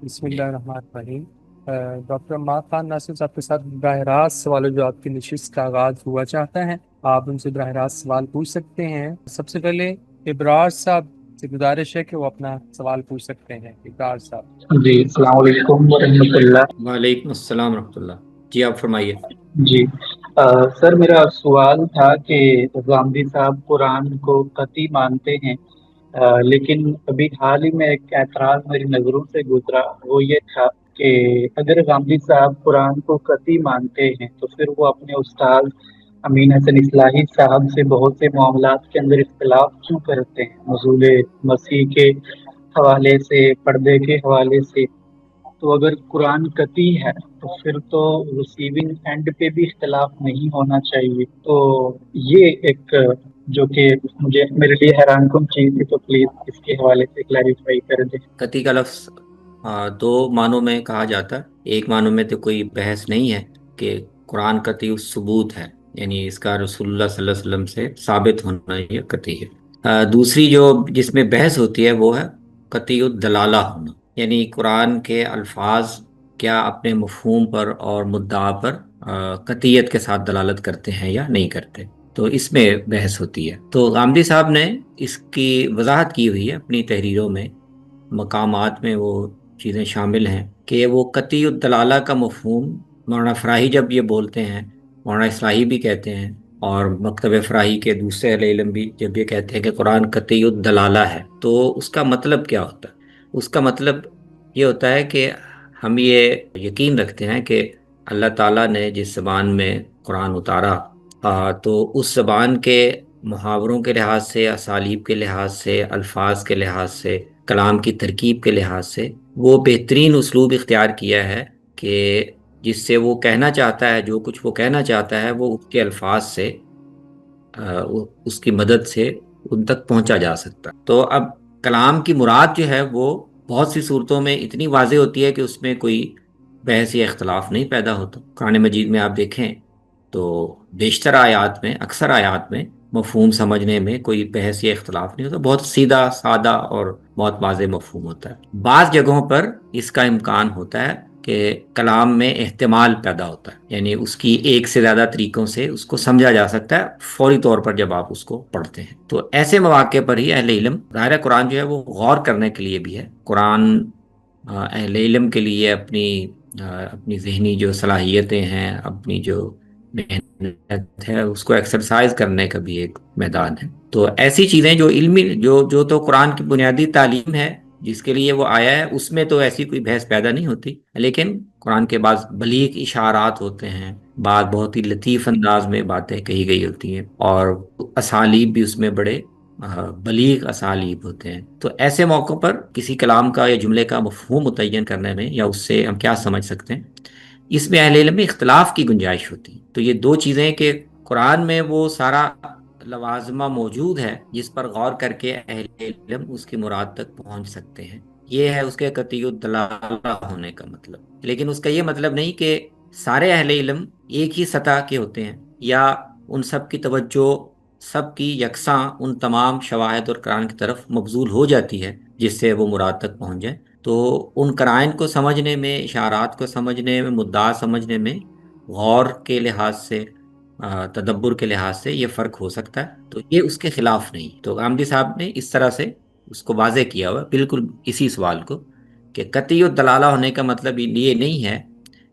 بسم اللہ الرحمن الرحیم۔ ڈاکٹر عمار خان ناصر صاحب کے ساتھ براہ راست سوال و جواب کی نشست کا آغاز ہوا چاہتا ہے۔ آپ ان سے براہ راست سوال پوچھ سکتے ہیں۔ سب سے پہلے ابرار صاحب سے گزارش ہے کہ وہ اپنا سوال پوچھ سکتے ہیں۔ ابرار صاحب۔ جی السلام علیکم ورحمۃ اللہ۔ وعلیکم السلام ورحمۃ اللہ۔ جی آپ فرمائیے۔ جی سر، میرا سوال تھا کہ غامدی صاحب قرآن کو قطعی مانتے ہیں، لیکن ابھی حال ہی میں ایک اعتراض میری نظروں سے گزرا، وہ یہ تھا کہ اگر غامدی صاحب قرآن کو قطعی مانتے ہیں تو پھر وہ اپنے استاد امین حسن اصلاحی صاحب سے بہت سے معاملات کے اندر اختلاف کیوں کرتے ہیں؟ نزول مسیح کے حوالے سے، پردے کے حوالے سے۔ تو اگر قرآن قطعی ہے تو پھر تو ریسیونگ اینڈ پہ بھی اختلاف نہیں ہونا چاہیے۔ تو یہ ایک جو کہ مجھے میرے لیے حیران کن چیز تھی، تو پلیز اس کے حوالے سے کلیریفائی کر دیں۔ قطعی کا لفظ دو معنوں میں کہا جاتا ہے۔ ایک معنوں میں تو کوئی بحث نہیں ہے کہ قرآن قطعی ثبوت ہے، یعنی اس کا رسول اللہ صلی اللہ علیہ وسلم سے ثابت ہونا یہ قطعی ہے۔ دوسری جو جس میں بحث ہوتی ہے وہ ہے قطعی الدلالہ ہونا، یعنی قرآن کے الفاظ کیا اپنے مفہوم پر اور مدعا پر قطعیت کے ساتھ دلالت کرتے ہیں یا نہیں کرتے، تو اس میں بحث ہوتی ہے۔ تو غامدی صاحب نے اس کی وضاحت کی ہوئی ہے اپنی تحریروں میں، مقامات میں وہ چیزیں شامل ہیں کہ وہ قطعی الدلالہ کا مفہوم مولانا فراہی جب یہ بولتے ہیں، مولانا اصلاحی بھی کہتے ہیں، اور مکتب فراہی کے دوسرے اہل علم بھی جب یہ کہتے ہیں کہ قرآن قطعی الدلالہ ہے، تو اس کا مطلب کیا ہوتا ہے؟ اس کا مطلب یہ ہوتا ہے کہ ہم یہ یقین رکھتے ہیں کہ اللہ تعالیٰ نے جس زبان میں قرآن اتارا تو اس زبان کے محاوروں کے لحاظ سے، اسالیب کے لحاظ سے، الفاظ کے لحاظ سے، کلام کی ترکیب کے لحاظ سے وہ بہترین اسلوب اختیار کیا ہے کہ جس سے وہ کہنا چاہتا ہے، جو کچھ وہ کہنا چاہتا ہے وہ اس کے الفاظ سے، اس کی مدد سے ان تک پہنچا جا سکتا ہے۔ تو اب کلام کی مراد جو ہے وہ بہت سی صورتوں میں اتنی واضح ہوتی ہے کہ اس میں کوئی بحث یا اختلاف نہیں پیدا ہوتا۔ قرآن مجید میں آپ دیکھیں تو بیشتر آیات میں، اکثر آیات میں مفہوم سمجھنے میں کوئی بحث یا اختلاف نہیں ہوتا، بہت سیدھا سادہ اور بہت واضح مفہوم ہوتا ہے۔ بعض جگہوں پر اس کا امکان ہوتا ہے کہ کلام میں احتمال پیدا ہوتا ہے، یعنی اس کی ایک سے زیادہ طریقوں سے اس کو سمجھا جا سکتا ہے فوری طور پر جب آپ اس کو پڑھتے ہیں۔ تو ایسے مواقع پر ہی اہل علم، ظاہر ہے قرآن جو ہے وہ غور کرنے کے لیے بھی ہے، قرآن اہل علم کے لیے اپنی ذہنی جو صلاحیتیں ہیں، اپنی جو محنت ہے، اس کو ایکسرسائز کرنے کا بھی ایک میدان ہے۔ تو ایسی چیزیں جو علمی جو تو قرآن کی بنیادی تعلیم ہے جس کے لیے وہ آیا ہے، اس میں تو ایسی کوئی بحث پیدا نہیں ہوتی، لیکن قرآن کے بعض بلیغ اشارات ہوتے ہیں، بعض بہت ہی لطیف انداز میں باتیں کہی گئی ہوتی ہیں، اور اسالیب بھی اس میں بڑے بلیغ اسالیب ہوتے ہیں۔ تو ایسے موقع پر کسی کلام کا یا جملے کا مفہوم متعین کرنے میں، یا اس سے ہم کیا سمجھ سکتے ہیں، اس میں اہل علم میں اختلاف کی گنجائش ہوتی ہے۔ تو یہ دو چیزیں کہ قرآن میں وہ سارا لوازمہ موجود ہے جس پر غور کر کے اہل علم اس کی مراد تک پہنچ سکتے ہیں، یہ ہے اس کے قطعی الدلالہ ہونے کا مطلب۔ لیکن اس کا یہ مطلب نہیں کہ سارے اہل علم ایک ہی سطح کے ہوتے ہیں، یا ان سب کی توجہ سب کی یکساں ان تمام شواہد اور قرآن کی طرف مبذول ہو جاتی ہے جس سے وہ مراد تک پہنچ جائیں۔ تو ان قرائن کو سمجھنے میں، اشارات کو سمجھنے میں، مدعا سمجھنے میں غور کے لحاظ سے، تدبر کے لحاظ سے یہ فرق ہو سکتا ہے، تو یہ اس کے خلاف نہیں۔ تو غامدی صاحب نے اس طرح سے اس کو واضح کیا ہوا بالکل اسی سوال کو، کہ قطعی الدلالہ ہونے کا مطلب یہ نہیں ہے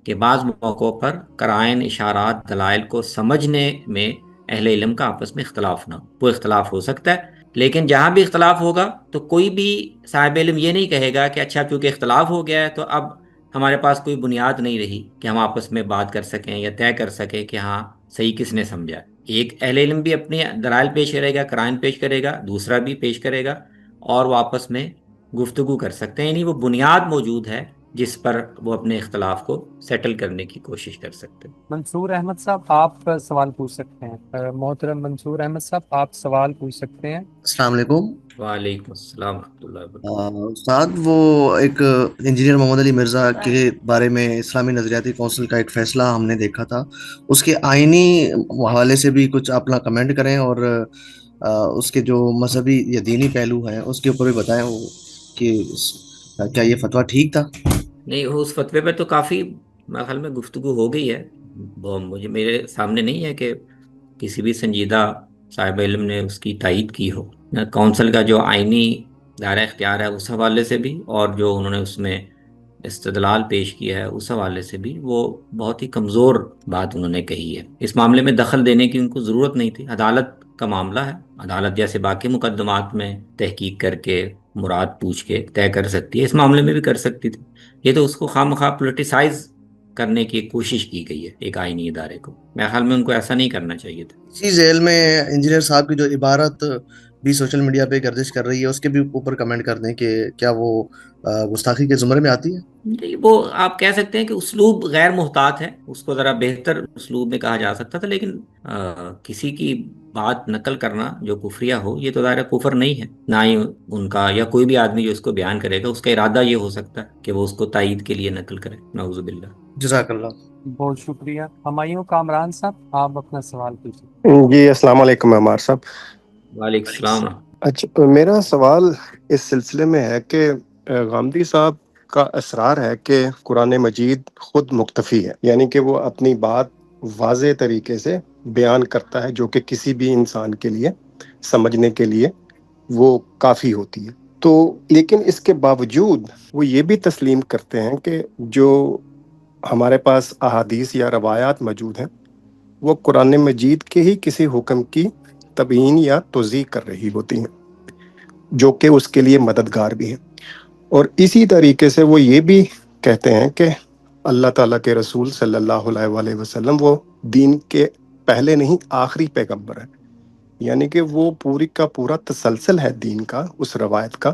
کہ بعض موقعوں پر قرائن، اشارات، دلائل کو سمجھنے میں اہل علم کا آپس میں اختلاف نہ ہو، وہ اختلاف ہو سکتا ہے، لیکن جہاں بھی اختلاف ہوگا تو کوئی بھی صاحب علم یہ نہیں کہے گا کہ اچھا چونکہ اختلاف ہو گیا ہے تو اب ہمارے پاس کوئی بنیاد نہیں رہی کہ ہم آپس میں بات کر سکیں یا طے کر سکیں کہ ہاں صحیح کس نے سمجھا۔ ایک اہل علم بھی اپنے دلائل پیش کرے گا، قرائن پیش کرے گا، دوسرا بھی پیش کرے گا، اور وہ آپس میں گفتگو کر سکتے ہیں، یعنی وہ بنیاد موجود ہے جس پر وہ اپنے اختلاف کو سیٹل کرنے کی کوشش کر سکتے ہیں۔ منصور احمد صاحب آپ سوال پوچھ سکتے ہیں۔ محترم منصور احمد صاحب آپ سوال پوچھ سکتے ہیں۔ السلام علیکم۔ وعلیکم السلام ورحمۃ اللہ وبرکاتہ۔ استاد، وہ ایک انجینئر محمد علی مرزا کے بارے میں اسلامی نظریاتی کونسل کا ایک فیصلہ ہم نے دیکھا تھا، اس کے آئینی حوالے سے بھی کچھ اپنا کمنٹ کریں، اور اس کے جو مذہبی یا دینی پہلو ہیں اس کے اوپر بھی بتائیں وہ کہ کیا یہ فتویٰ ٹھیک تھا؟ نہیں، اس فتوے پہ تو کافی میرے خیال میں گفتگو ہو گئی ہے، وہ مجھے میرے سامنے نہیں ہے کہ کسی بھی سنجیدہ صاحب علم نے اس کی تائید کی ہو۔ کونسل کا جو آئینی دائرہ اختیار ہے اس حوالے سے بھی، اور جو انہوں نے اس میں استدلال پیش کیا ہے اس حوالے سے بھی، وہ بہت ہی کمزور بات انہوں نے کہی ہے۔ اس معاملے میں دخل دینے کی ان کو ضرورت نہیں تھی، عدالت کا معاملہ ہے، عدالت جیسے باقی مقدمات میں تحقیق کر کے مراد پوچھ کے طے کر سکتی ہے، اس معاملے میں بھی کر سکتی تھی۔ یہ تو اس کو خواہ مخواہ پولیٹیسائز کرنے کی کوشش کی گئی ہے ایک آئینی ادارے کو، میرے خیال میں ان کو ایسا نہیں کرنا چاہیے تھا۔ اسی ذیل میں انجینئر صاحب کی جو عبارت بھی سوشل میڈیا پہ گردش کر رہی ہے، اس کے بھی اوپر کمنٹ کر دیں کہ کیا وہ گستاخی کے زمرے میں آتی ہے؟ نہیں، وہ آپ کہہ سکتے ہیں کہ اسلوب غیر محتاط ہے، اس کو ذرا بہتر اسلوب میں کہا جا سکتا تھا، لیکن کسی کی بات نقل کرنا جو کفریہ ہو، یہ تو ظاہر کفر نہیں ہے، نہ ہی ان کا یا کوئی بھی آدمی جو اس کو بیان کرے گا اس کا ارادہ یہ ہو سکتا ہے کہ وہ اس کو تائید کے لیے نقل کرے، نعوذ باللہ۔ جزاک اللہ۔ بہت شکریہ ہمایوں کامران صاحب، آپ اپنا سوال پوچھیں۔ جی السلام علیکم عمار صاحب۔ وعلیکم السلام۔ اچھا، میرا سوال اس سلسلے میں ہے کہ غامدی صاحب کا اصرار ہے کہ قرآن مجید خود مکتفی ہے، یعنی کہ وہ اپنی بات واضح طریقے سے بیان کرتا ہے جو کہ کسی بھی انسان کے لیے سمجھنے کے لیے وہ کافی ہوتی ہے۔ تو لیکن اس کے باوجود وہ یہ بھی تسلیم کرتے ہیں کہ جو ہمارے پاس احادیث یا روایات موجود ہیں وہ قرآن مجید کے ہی کسی حکم کی تبیین یا توضیح کر رہی ہوتی ہیں جو کہ اس کے لیے مددگار بھی ہیں۔ اور اسی طریقے سے وہ یہ بھی کہتے ہیں کہ اللہ تعالیٰ کے رسول صلی اللہ علیہ وآلہ وسلم وہ دین کے پہلے نہیں آخری پیغمبر ہے، یعنی کہ وہ پوری کا پورا تسلسل ہے دین کا، اس روایت کا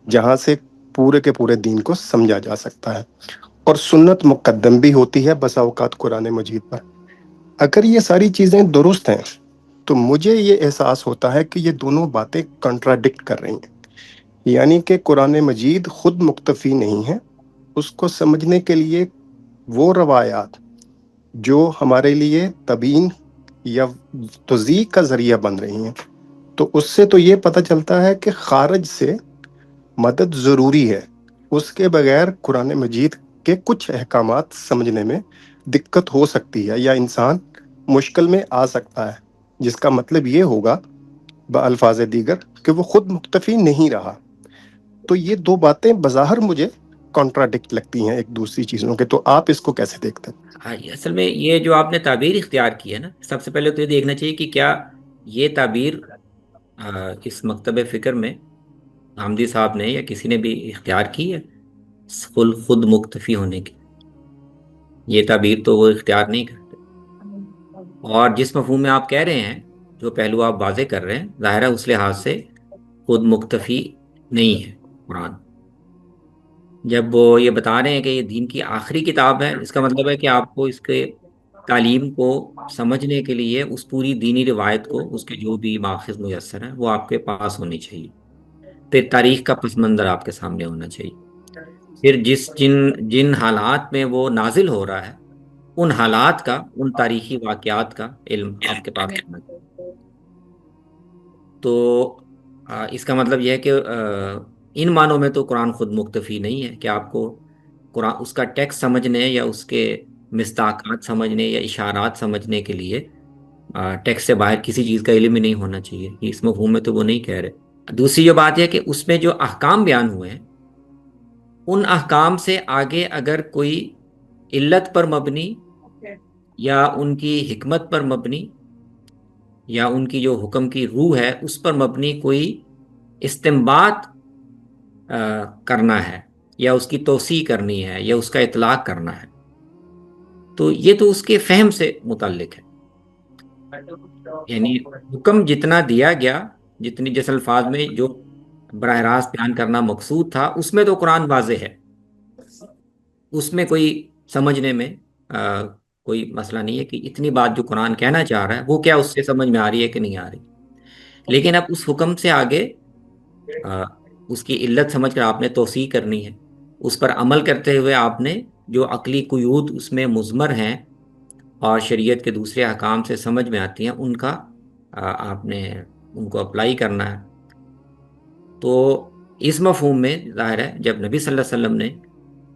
جہاں سے پورے کے پورے دین کو سمجھا جا سکتا ہے، اور سنت مقدم بھی ہوتی ہے بسا اوقات قرآن مجید پر۔ اگر یہ ساری چیزیں درست ہیں تو مجھے یہ احساس ہوتا ہے کہ یہ دونوں باتیں کنٹراڈکٹ کر رہی ہیں، یعنی کہ قرآن مجید خود مکتفی نہیں ہے، اس کو سمجھنے کے لیے وہ روایات جو ہمارے لیے تبیین یا توضیح کا ذریعہ بن رہی ہیں، تو اس سے تو یہ پتہ چلتا ہے کہ خارج سے مدد ضروری ہے، اس کے بغیر قرآن مجید کے کچھ احکامات سمجھنے میں دقت ہو سکتی ہے یا انسان مشکل میں آ سکتا ہے، جس کا مطلب یہ ہوگا بألفاظ دیگر کہ وہ خود مکتفی نہیں رہا۔ تو یہ دو باتیں بظاہر مجھے کانٹراڈکٹ لگتی ہیں ایک دوسری چیزوں کے، تو آپ اس کو کیسے دیکھتے ہیں؟ ہاں، اصل میں یہ جو آپ نے تعبیر اختیار کی ہے نا، سب سے پہلے تو یہ دیکھنا چاہیے کہ کیا یہ تعبیر اس مکتب فکر میں حامدی صاحب نے یا کسی نے بھی اختیار کی ہے خود مکتفی ہونے کی؟ یہ تعبیر تو وہ اختیار نہیں کرتے، اور جس مفہوم میں آپ کہہ رہے ہیں، جو پہلو آپ واضح کر رہے ہیں، ظاہر ہے اس لحاظ سے خود مکتفی نہیں ہے قرآن۔ جب وہ یہ بتا رہے ہیں کہ یہ دین کی آخری کتاب ہے، اس کا مطلب ہے کہ آپ کو اس کے تعلیم کو سمجھنے کے لیے اس پوری دینی روایت کو، اس کے جو بھی ماخذ میسر ہیں وہ آپ کے پاس ہونی چاہیے، پھر تاریخ کا پس منظر آپ کے سامنے ہونا چاہیے، پھر جن حالات میں وہ نازل ہو رہا ہے ان حالات کا، ان تاریخی واقعات کا علم آپ کے پاس ہونا چاہیے۔ تو اس کا مطلب یہ ہے کہ ان معنوں میں تو قرآن خود مکتفی نہیں ہے کہ آپ کو قرآن اس کا ٹیکسٹ سمجھنے یا اس کے مصداقات سمجھنے یا اشارات سمجھنے کے لیے ٹیکسٹ سے باہر کسی چیز کا علم ہی نہیں ہونا چاہیے، اس مفہوم میں تو وہ نہیں کہہ رہے۔ دوسری جو بات ہے کہ اس میں جو احکام بیان ہوئے ہیں ان احکام سے آگے اگر کوئی علت پر مبنی یا ان کی حکمت پر مبنی یا ان کی جو حکم کی روح ہے اس پر مبنی کوئی استنباط کرنا ہے یا اس کی توسیع کرنی ہے یا اس کا اطلاق کرنا ہے، تو یہ تو اس کے فہم سے متعلق ہے، یعنی حکم جتنا دیا گیا، جتنی جس الفاظ میں جو براہ راست بیان کرنا مقصود تھا اس میں تو قرآن واضح ہے، اس میں کوئی سمجھنے میں کوئی مسئلہ نہیں ہے کہ اتنی بات جو قرآن کہنا چاہ رہا ہے وہ کیا اس سے سمجھ میں آ رہی ہے کہ نہیں آ رہی۔ لیکن اب اس حکم سے آگے اس کی علت سمجھ کر آپ نے توسیع کرنی ہے، اس پر عمل کرتے ہوئے آپ نے جو عقلی قیود اس میں مضمر ہیں اور شریعت کے دوسرے احکام سے سمجھ میں آتی ہیں ان کا آپ نے ان کو اپلائی کرنا ہے۔ تو اس مفہوم میں ظاہر ہے جب نبی صلی اللہ علیہ وسلم نے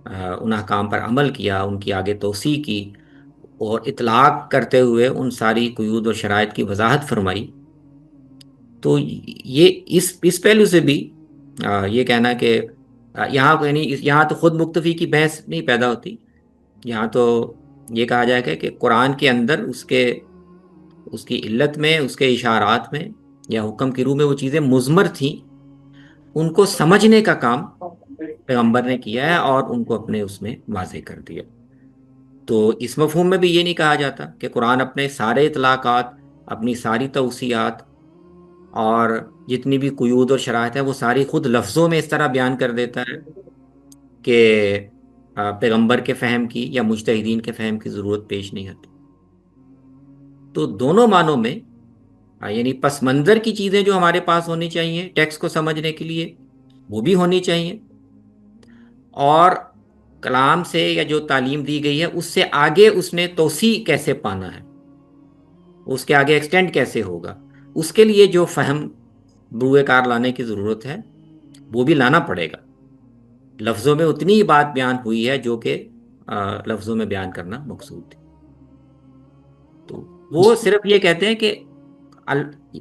ان احکام پر عمل کیا، ان کی آگے توسیع کی، اور اطلاق کرتے ہوئے ان ساری قیود اور شرائط کی وضاحت فرمائی. تو یہ اس پہلو سے بھی یہ کہنا کہ یہاں تو خود مکتفی کی بحث نہیں پیدا ہوتی. یہاں تو یہ کہا جائے گا کہ قرآن کے اندر اس کی علت میں، اس کے اشارات میں یا حکم کی روح میں وہ چیزیں مضمر تھیں، ان کو سمجھنے کا کام پیغمبر نے کیا ہے اور ان کو اپنے اس میں واضح کر دیا. تو اس مفہوم میں بھی یہ نہیں کہا جاتا کہ قرآن اپنے سارے اطلاقات، اپنی ساری توصیات اور جتنی بھی قیود اور شرائط ہیں وہ ساری خود لفظوں میں اس طرح بیان کر دیتا ہے کہ پیغمبر کے فہم کی یا مجتہدین کے فہم کی ضرورت پیش نہیں آتی. تو دونوں معنوں میں یعنی پس منظر کی چیزیں جو ہمارے پاس ہونی چاہیے ٹیکسٹ کو سمجھنے کے لیے وہ بھی ہونی چاہیے، اور کلام سے یا جو تعلیم دی گئی ہے اس سے آگے اس نے توسیع کیسے پانا ہے، اس کے آگے ایکسٹینڈ کیسے ہوگا، اس کے لیے جو فہم بروئے کار لانے کی ضرورت ہے وہ بھی لانا پڑے گا. لفظوں میں اتنی ہی بات بیان ہوئی ہے جو کہ لفظوں میں بیان کرنا مقصود تھی. تو وہ صرف یہ کہتے ہیں کہ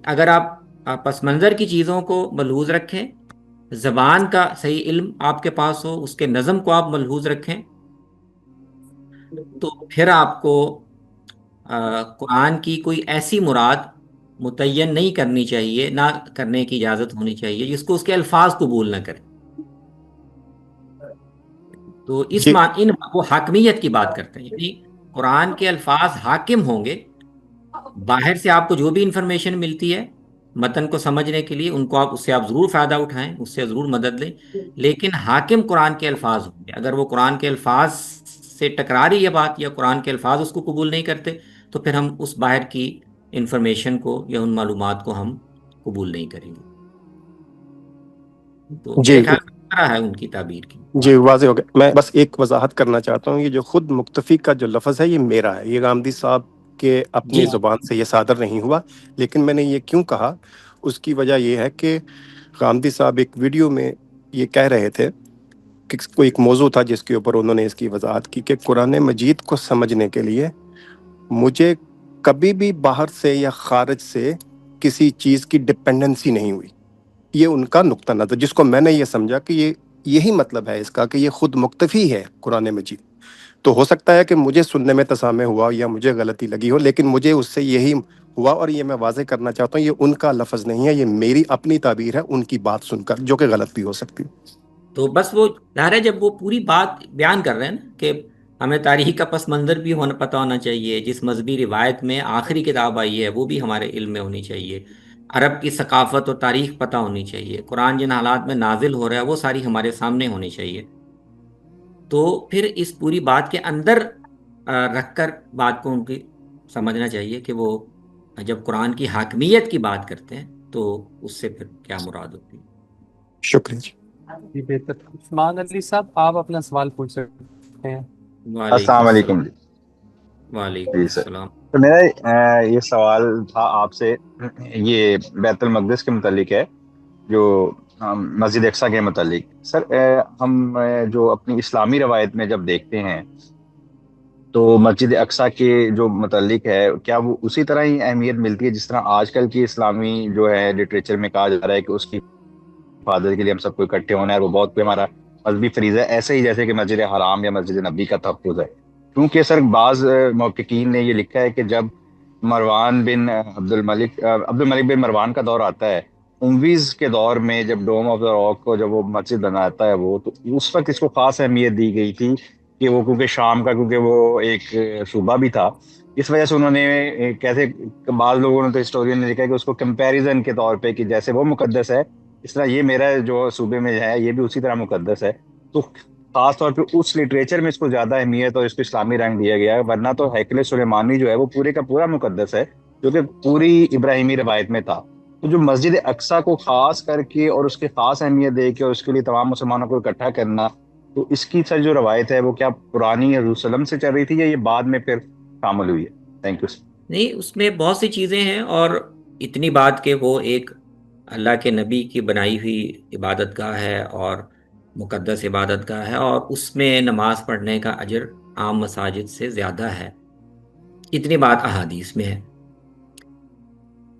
اگر آپ پس منظر کی چیزوں کو ملحوظ رکھیں، زبان کا صحیح علم آپ کے پاس ہو، اس کے نظم کو آپ ملحوظ رکھیں، تو پھر آپ کو قرآن کی کوئی ایسی مراد متعین نہیں کرنی چاہیے، نہ کرنے کی اجازت ہونی چاہیے جس کو اس کے الفاظ قبول نہ کریں. تو وہ حاکمیت کی بات کرتے ہیں، یعنی قرآن کے الفاظ حاکم ہوں گے. باہر سے آپ کو جو بھی انفارمیشن ملتی ہے متن کو سمجھنے کے لیے، ان کو اس سے آپ ضرور فائدہ اٹھائیں، اس سے ضرور مدد لیں، لیکن حاکم قرآن کے الفاظ ہوں گے. اگر وہ قرآن کے الفاظ سے ٹکرا رہی ہے بات، یا قرآن کے الفاظ اس کو قبول نہیں کرتے، تو پھر ہم اس باہر کی انفارمیشن کو یا ان معلومات کو ہم قبول نہیں کریں گے. تو میرے خیال میں اس طرح ہے ان کی تعبیر کی. جی واضح ہو گیا. میں بس ایک وضاحت کرنا چاہتا ہوں، یہ جو خود مکتفی کا جو لفظ ہے یہ میرا ہے، یہ غامدی صاحب کے اپنی زبان سے یہ صادر نہیں ہوا. لیکن میں نے یہ کیوں کہا، اس کی وجہ یہ ہے کہ غامدی صاحب ایک ویڈیو میں یہ کہہ رہے تھے کہ کوئی ایک موضوع تھا جس کے اوپر انہوں نے اس کی وضاحت کی کہ قرآن مجید کو سمجھنے کے لیے مجھے کبھی بھی باہر سے یا خارج سے کسی چیز کی ڈپینڈنسی نہیں ہوئی. یہ ان کا نقطہ نظر، جس کو میں نے یہ سمجھا کہ یہی مطلب ہے اس کا کہ یہ خود مکتفی ہے قرآن مجید. تو ہو سکتا ہے کہ مجھے سننے میں تسامح ہوا یا مجھے غلطی لگی ہو، لیکن مجھے اس سے یہی ہوا، اور یہ میں واضح کرنا چاہتا ہوں یہ ان کا لفظ نہیں ہے، یہ میری اپنی تعبیر ہے ان کی بات سن کر، جو کہ غلط بھی ہو سکتی. تو بس وہ ظاہر ہے جب وہ پوری بات بیان کر رہے ہیں نا کہ ہمیں تاریخ کا پس منظر بھی پتہ ہونا چاہیے، جس مذہبی روایت میں آخری کتاب آئی ہے وہ بھی ہمارے علم میں ہونی چاہیے، عرب کی ثقافت اور تاریخ پتہ ہونی چاہیے، قرآن جن حالات میں نازل ہو رہا ہے وہ ساری ہمارے سامنے ہونی چاہیے. تو پھر اس پوری بات کے اندر رکھ کر بات کو ان کی سمجھنا چاہیے کہ وہ جب قرآن کی حاکمیت کی بات کرتے ہیں تو اس سے پھر کیا مراد ہوتی ہے. شکریہ جی بہتر. عثمان علی صاحب آپ اپنا سوال پوچھ سکتے ہیں. السلام علیکم. وعلیکم جی سر، السلام. تو میرا یہ سوال تھا آپ سے، یہ بیت المقدس کے متعلق ہے، جو مسجد اقصیٰ کے متعلق. سر ہم جو اپنی اسلامی روایت میں جب دیکھتے ہیں تو مسجد اقصیٰ کے جو متعلق ہے، کیا وہ اسی طرح ہی اہمیت ملتی ہے جس طرح آج کل کی اسلامی جو ہے لٹریچر میں کہا جا رہا ہے کہ اس کی حفاظت کے لیے ہم سب کو اکٹھے ہونا ہے، وہ بہت کوئی ہمارا مذہبی فریضہ ہے، ایسے ہی جیسے کہ مسجد حرام یا مسجد نبی کا تحفظ ہے؟ کیونکہ سر بعض محققین نے یہ لکھا ہے کہ جب مروان بن عبد الملک بن مروان کا دور آتا ہے، امویز کے دور میں، جب ڈوم آف دا راک کو جب وہ مسجد بناتا ہے وہ، تو اس وقت اس کو خاص اہمیت دی گئی تھی کہ وہ کیونکہ شام کا، کیونکہ وہ ایک صوبہ بھی تھا، اس وجہ سے انہوں نے کیسے، بعض لوگوں نے تو ہسٹورین نے لکھا ہے کہ اس کو کمپیریزن کے طور پہ کہ جیسے وہ مقدس ہے اس طرح یہ میرا جو صوبے میں ہے یہ بھی اسی طرح مقدس ہے. تو خاص طور پہ اس لٹریچر میں اس کو زیادہ اہمیت اور اس کو اسلامی رنگ دیا گیا ہے، ورنہ تو ہیکل سلیمانی جو ہے وہ پورے کا پورا مقدس ہے جو کہ پوری ابراہیمی روایت میں تھا. تو جو مسجد اقصیٰ کو خاص کر کے اور اس کے خاص اہمیت دے کے اور اس کے لیے تمام مسلمانوں کو اکٹھا کرنا، تو اس کی سر جو روایت ہے وہ کیا پرانی حضور صلی اللہ علیہ وسلم سے چل رہی تھی یا یہ بعد میں پھر شامل ہوئی ہے؟ Thank you. نہیں، اس میں بہت سی چیزیں ہیں، اور اتنی بات کہ وہ ایک اللہ کے نبی کی بنائی ہوئی عبادت گاہ ہے اور مقدس عبادت گاہ ہے اور اس میں نماز پڑھنے کا اجر عام مساجد سے زیادہ ہے، اتنی بات احادیث میں ہے۔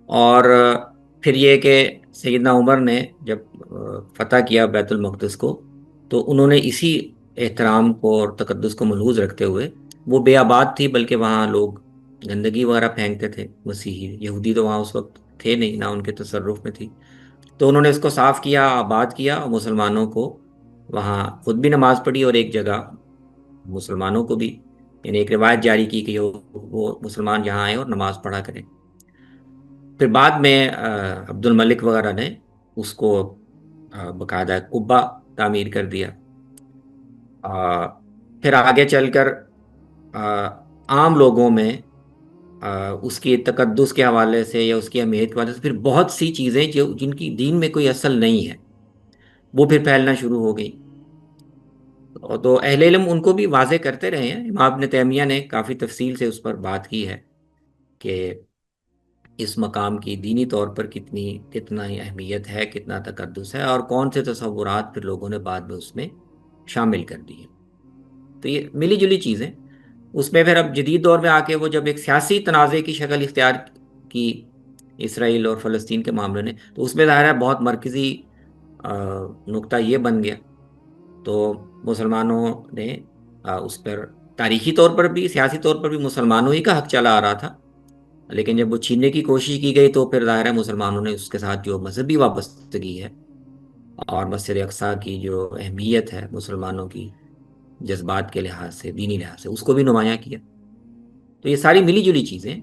اور پھر یہ کہ سیدنا عمر نے جب فتح کیا بیت المقدس کو، تو انہوں نے اسی احترام کو اور تقدس کو ملحوظ رکھتے ہوئے، وہ بے آباد تھی بلکہ وہاں لوگ گندگی وغیرہ پھینکتے تھے، مسیحی یہودی تو وہاں اس وقت تھے نہیں، نہ ان کے تصرف میں تھی، تو انہوں نے اس کو صاف کیا، آباد کیا، اور مسلمانوں کو وہاں خود بھی نماز پڑھی اور ایک جگہ مسلمانوں کو بھی، یعنی ایک روایت جاری کی کہ وہ مسلمان جہاں آئیں اور نماز پڑھا کریں۔ پھر بعد میں عبد الملک وغیرہ نے اس کو باقاعدہ قبہ تعمیر کر دیا۔ پھر آگے چل کر عام لوگوں میں اس کی تقدس کے حوالے سے یا اس کی اہمیت کے حوالے سے پھر بہت سی چیزیں جن کی دین میں کوئی اصل نہیں ہے، وہ پھر پھیلنا شروع ہو گئی۔ تو اہل علم ان کو بھی واضح کرتے رہے ہیں، امام ابن تیمیہ نے کافی تفصیل سے اس پر بات کی ہے کہ اس مقام کی دینی طور پر کتنا ہی اہمیت ہے، کتنا تقدس ہے، اور کون سے تصورات پھر لوگوں نے بعد میں اس میں شامل کر دیے۔ تو یہ ملی جلی چیزیں اس میں پھر اب جدید دور میں آ کے وہ جب ایک سیاسی تنازع کی شکل اختیار کی اسرائیل اور فلسطین کے معاملے نے، تو اس میں ظاہر ہے بہت مرکزی نقطہ یہ بن گیا، تو مسلمانوں نے اس پر تاریخی طور پر بھی سیاسی طور پر بھی مسلمانوں ہی کا حق چلا آ رہا تھا، لیکن جب وہ چھیننے کی کوشش کی گئی تو پھر ظاہر ہے مسلمانوں نے اس کے ساتھ جو مذہبی وابستگی ہے اور مسجد اقصیٰ کی جو اہمیت ہے مسلمانوں کی جذبات کے لحاظ سے، دینی لحاظ سے، اس کو بھی نمایاں کیا۔ تو یہ ساری ملی جلی چیزیں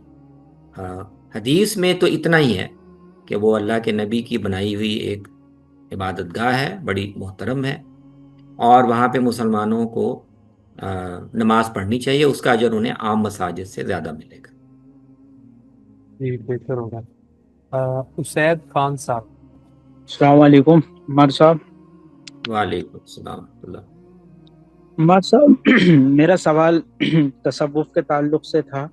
حدیث میں تو اتنا ہی ہے کہ وہ اللہ کے نبی کی بنائی ہوئی ایک عبادت گاہ ہے، بڑی محترم ہے، اور وہاں پہ مسلمانوں کو نماز پڑھنی چاہیے، اس کا اجر انہیں عام مساجد سے زیادہ ملے گا۔ جی بہتر ہوگا۔ اسید خان صاحب۔ السلام علیکم عمر صاحب۔ وعلیکم السلام ورحمۃ اللہ۔ عمر صاحب میرا سوال تصوف کے تعلق سے تھا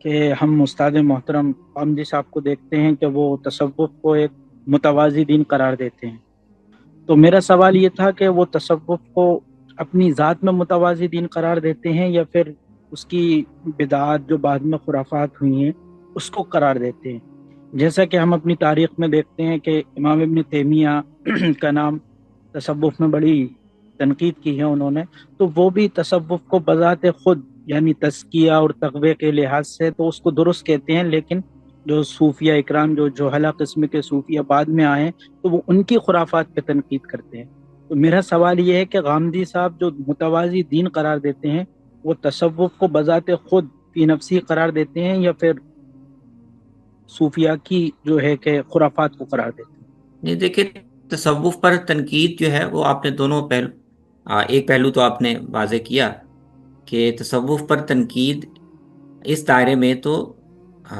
کہ ہم استاد محترم حمدی صاحب کو دیکھتے ہیں کہ وہ تصوف کو ایک متوازی دین قرار دیتے ہیں، تو میرا سوال یہ تھا کہ وہ تصوف کو اپنی ذات میں متوازی دین قرار دیتے ہیں یا پھر اس کی بدعات جو بعد میں خرافات ہوئی ہیں اس کو قرار دیتے ہیں؟ جیسا کہ ہم اپنی تاریخ میں دیکھتے ہیں کہ امام ابن تیمیہ کا نام تصوف میں بڑی تنقید کی ہے انہوں نے، تو وہ بھی تصوف کو بذات خود یعنی تزکیہ اور تقوی کے لحاظ سے تو اس کو درست کہتے ہیں، لیکن جو صوفیہ اکرام جو جوہلا قسم کے صوفیہ بعد میں آئے تو وہ ان کی خرافات پہ تنقید کرتے ہیں۔ تو میرا سوال یہ ہے کہ غامدی صاحب جو متوازی دین قرار دیتے ہیں وہ تصوف کو بذات خود فی نفسی قرار دیتے ہیں یا پھر صوفیہ کی جو ہے کہ خرافات کو قرار دیتے ہیں؟ نہیں دیکھیں، تصوف پر تنقید جو ہے وہ آپ نے دونوں ایک پہلو تو آپ نے واضح کیا کہ تصوف پر تنقید اس دائرے میں تو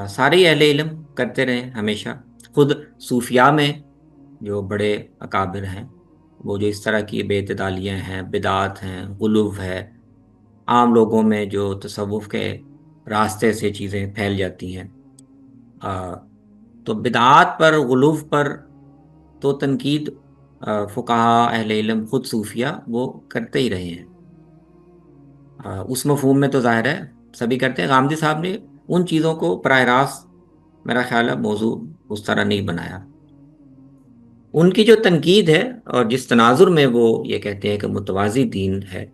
سارے اہل علم کرتے رہے ہمیشہ، خود صوفیاء میں جو بڑے اکابر ہیں وہ جو اس طرح کی بے اعتدالیاں ہیں، بدعات ہیں، غلو ہے، عام لوگوں میں جو تصوف کے راستے سے چیزیں پھیل جاتی ہیں، تو بدعات پر، غلو پر تو تنقید فقہا اہل علم خود صوفیہ وہ کرتے ہی رہے ہیں، اس مفہوم میں تو ظاہر ہے سبھی کرتے ہیں۔ غامدی صاحب نے ان چیزوں کو براہ راست میرا خیال ہے موضوع اس طرح نہیں بنایا۔ ان کی جو تنقید ہے اور جس تناظر میں وہ یہ کہتے ہیں کہ متوازی دین ہے،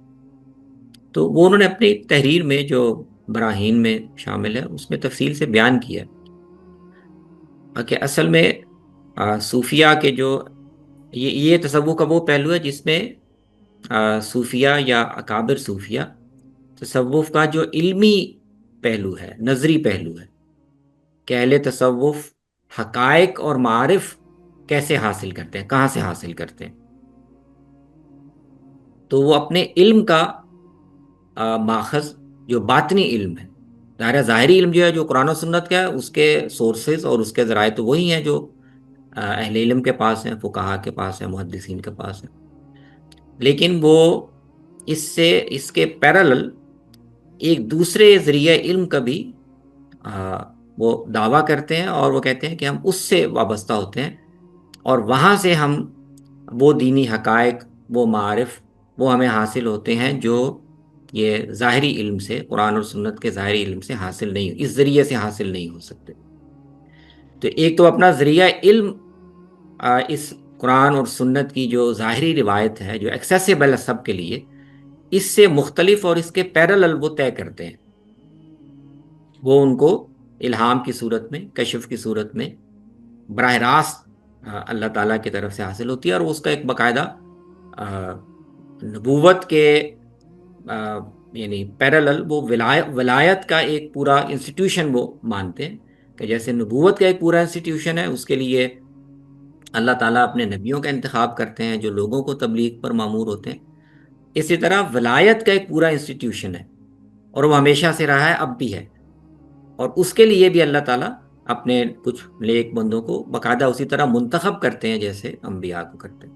تو وہ انہوں نے اپنی تحریر میں جو براہین میں شامل ہے اس میں تفصیل سے بیان کیا کہ اصل میں صوفیہ کے جو یہ تصوف کا وہ پہلو ہے جس میں صوفیہ یا اکابر صوفیہ تصوف کا جو علمی پہلو ہے، نظری پہلو ہے کہ اہل تصوف حقائق اور معارف کیسے حاصل کرتے ہیں، کہاں سے حاصل کرتے ہیں، تو وہ اپنے علم کا ماخذ جو باطنی علم ہے، ظاہری علم جو ہے جو قرآن و سنت کا ہے، اس کے سورسز اور اس کے ذرائع تو وہی ہیں جو اہل علم کے پاس ہیں، فقہا کے پاس ہیں، محدثین کے پاس ہیں، لیکن وہ اس کے پیرالل ایک دوسرے ذریعہ علم کا بھی وہ دعویٰ کرتے ہیں، اور وہ کہتے ہیں کہ ہم اس سے وابستہ ہوتے ہیں اور وہاں سے ہم وہ دینی حقائق، وہ معارف وہ ہمیں حاصل ہوتے ہیں جو یہ ظاہری علم سے، قرآن اور سنت کے ظاہری علم سے حاصل نہیں، اس ذریعے سے حاصل نہیں ہو سکتے۔ تو ایک تو اپنا ذریعہ علم اس قرآن اور سنت کی جو ظاہری روایت ہے، جو ایکسیسیبل ہے سب کے لیے، اس سے مختلف اور اس کے پیرالل وہ طے کرتے ہیں، وہ ان کو الہام کی صورت میں، کشف کی صورت میں براہ راست اللہ تعالیٰ کی طرف سے حاصل ہوتی ہے، اور اس کا ایک باقاعدہ نبوت کے یعنی پیرالل وہ ولایت کا ایک پورا انسٹیٹیوشن وہ مانتے ہیں کہ جیسے نبوت کا ایک پورا انسٹیٹیوشن ہے، اس کے لیے اللہ تعالیٰ اپنے نبیوں کا انتخاب کرتے ہیں جو لوگوں کو تبلیغ پر مامور ہوتے ہیں، اسی طرح ولایت کا ایک پورا انسٹیٹیوشن ہے، اور وہ ہمیشہ سے رہا ہے، اب بھی ہے، اور اس کے لیے بھی اللہ تعالیٰ اپنے کچھ نیک بندوں کو باقاعدہ اسی طرح منتخب کرتے ہیں جیسے انبیاء کو کرتے ہیں،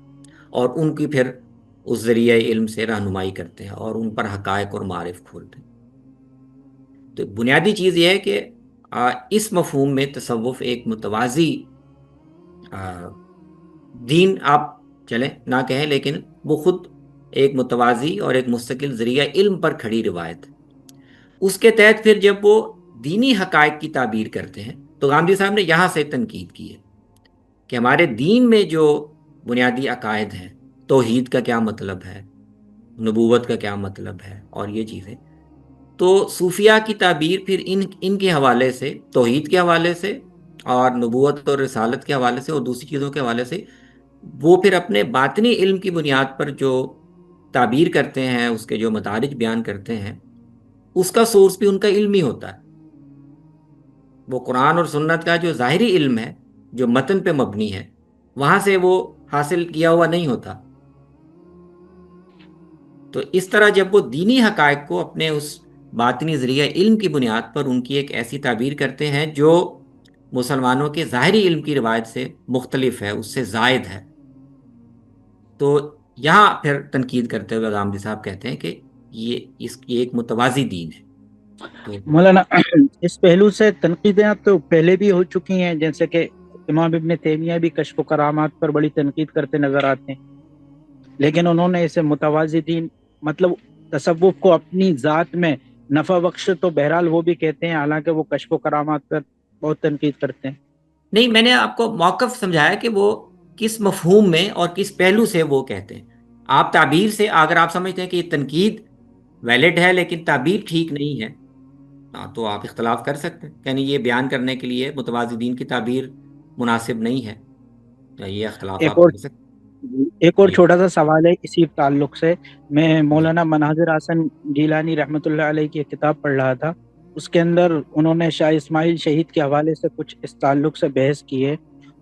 اور ان کی پھر اس ذریعہ علم سے رہنمائی کرتے ہیں اور ان پر حقائق اور معارف کھولتے ہیں۔ تو بنیادی چیز یہ ہے کہ اس مفہوم میں تصوف ایک متوازی دین آپ چلیں نہ کہیں، لیکن وہ خود ایک متوازی اور ایک مستقل ذریعہ علم پر کھڑی روایت ہے۔ اس کے تحت پھر جب وہ دینی حقائق کی تعبیر کرتے ہیں تو گاندھی صاحب نے یہاں سے تنقید کی ہے کہ ہمارے دین میں جو بنیادی عقائد ہیں، توحید کا کیا مطلب ہے، نبوت کا کیا مطلب ہے، اور یہ چیزیں، تو صوفیہ کی تعبیر پھر ان کے حوالے سے، توحید کے حوالے سے اور نبوت اور رسالت کے حوالے سے اور دوسری چیزوں کے حوالے سے، وہ پھر اپنے باطنی علم کی بنیاد پر جو تعبیر کرتے ہیں، اس کے جو مدارج بیان کرتے ہیں، اس کا سورس بھی ان کا علمی ہوتا ہے۔ وہ قرآن اور سنت کا جو ظاہری علم ہے، جو متن پہ مبنی ہے، وہاں سے وہ حاصل کیا ہوا نہیں ہوتا۔ تو اس طرح جب وہ دینی حقائق کو اپنے اس باطنی ذریعہ علم کی بنیاد پر ان کی ایک ایسی تعبیر کرتے ہیں جو مسلمانوں کے ظاہری علم کی روایت سے مختلف ہے، اس سے زائد ہے، تو یہاں پھر تنقید کرتے ہوئے غامدی صاحب کہتے ہیں کہ یہ ایک متوازی دین ہے۔ مولانا اس پہلو سے تنقیدیں تو پہلے بھی ہو چکی ہیں، جیسے کہ امام ابن تیمیہ بھی کشف و کرامات پر بڑی تنقید کرتے نظر آتے ہیں، لیکن انہوں نے اسے متوازی دین، مطلب تصوف کو اپنی ذات میں نفع بخش تو بہرحال وہ بھی کہتے ہیں، حالانکہ وہ کشف و کرامات پر بہت تنقید کرتے ہیں۔ نہیں، میں نے آپ کو موقف سمجھایا کہ وہ کس مفہوم میں اور کس پہلو سے وہ کہتے ہیں۔ آپ تعبیر سے اگر آپ سمجھتے ہیں کہ یہ تنقید ویلڈ ہے لیکن تعبیر ٹھیک نہیں ہے، تو آپ اختلاف کر سکتے ہیں، یعنی یہ بیان کرنے کے لیے متوازی دین کی تعبیر مناسب نہیں ہے، یہ اختلاف آپ کر سکتے ہیں۔ ایک اور چھوٹا سا سوال ہے اسی تعلق سے، میں مولانا مناظر حسن گیلانی رحمۃ اللہ علیہ کی ایک کتاب پڑھ رہا تھا، اس کے اندر انہوں نے شاہ اسماعیل شہید کے حوالے سے کچھ اس تعلق سے بحث کی ہے،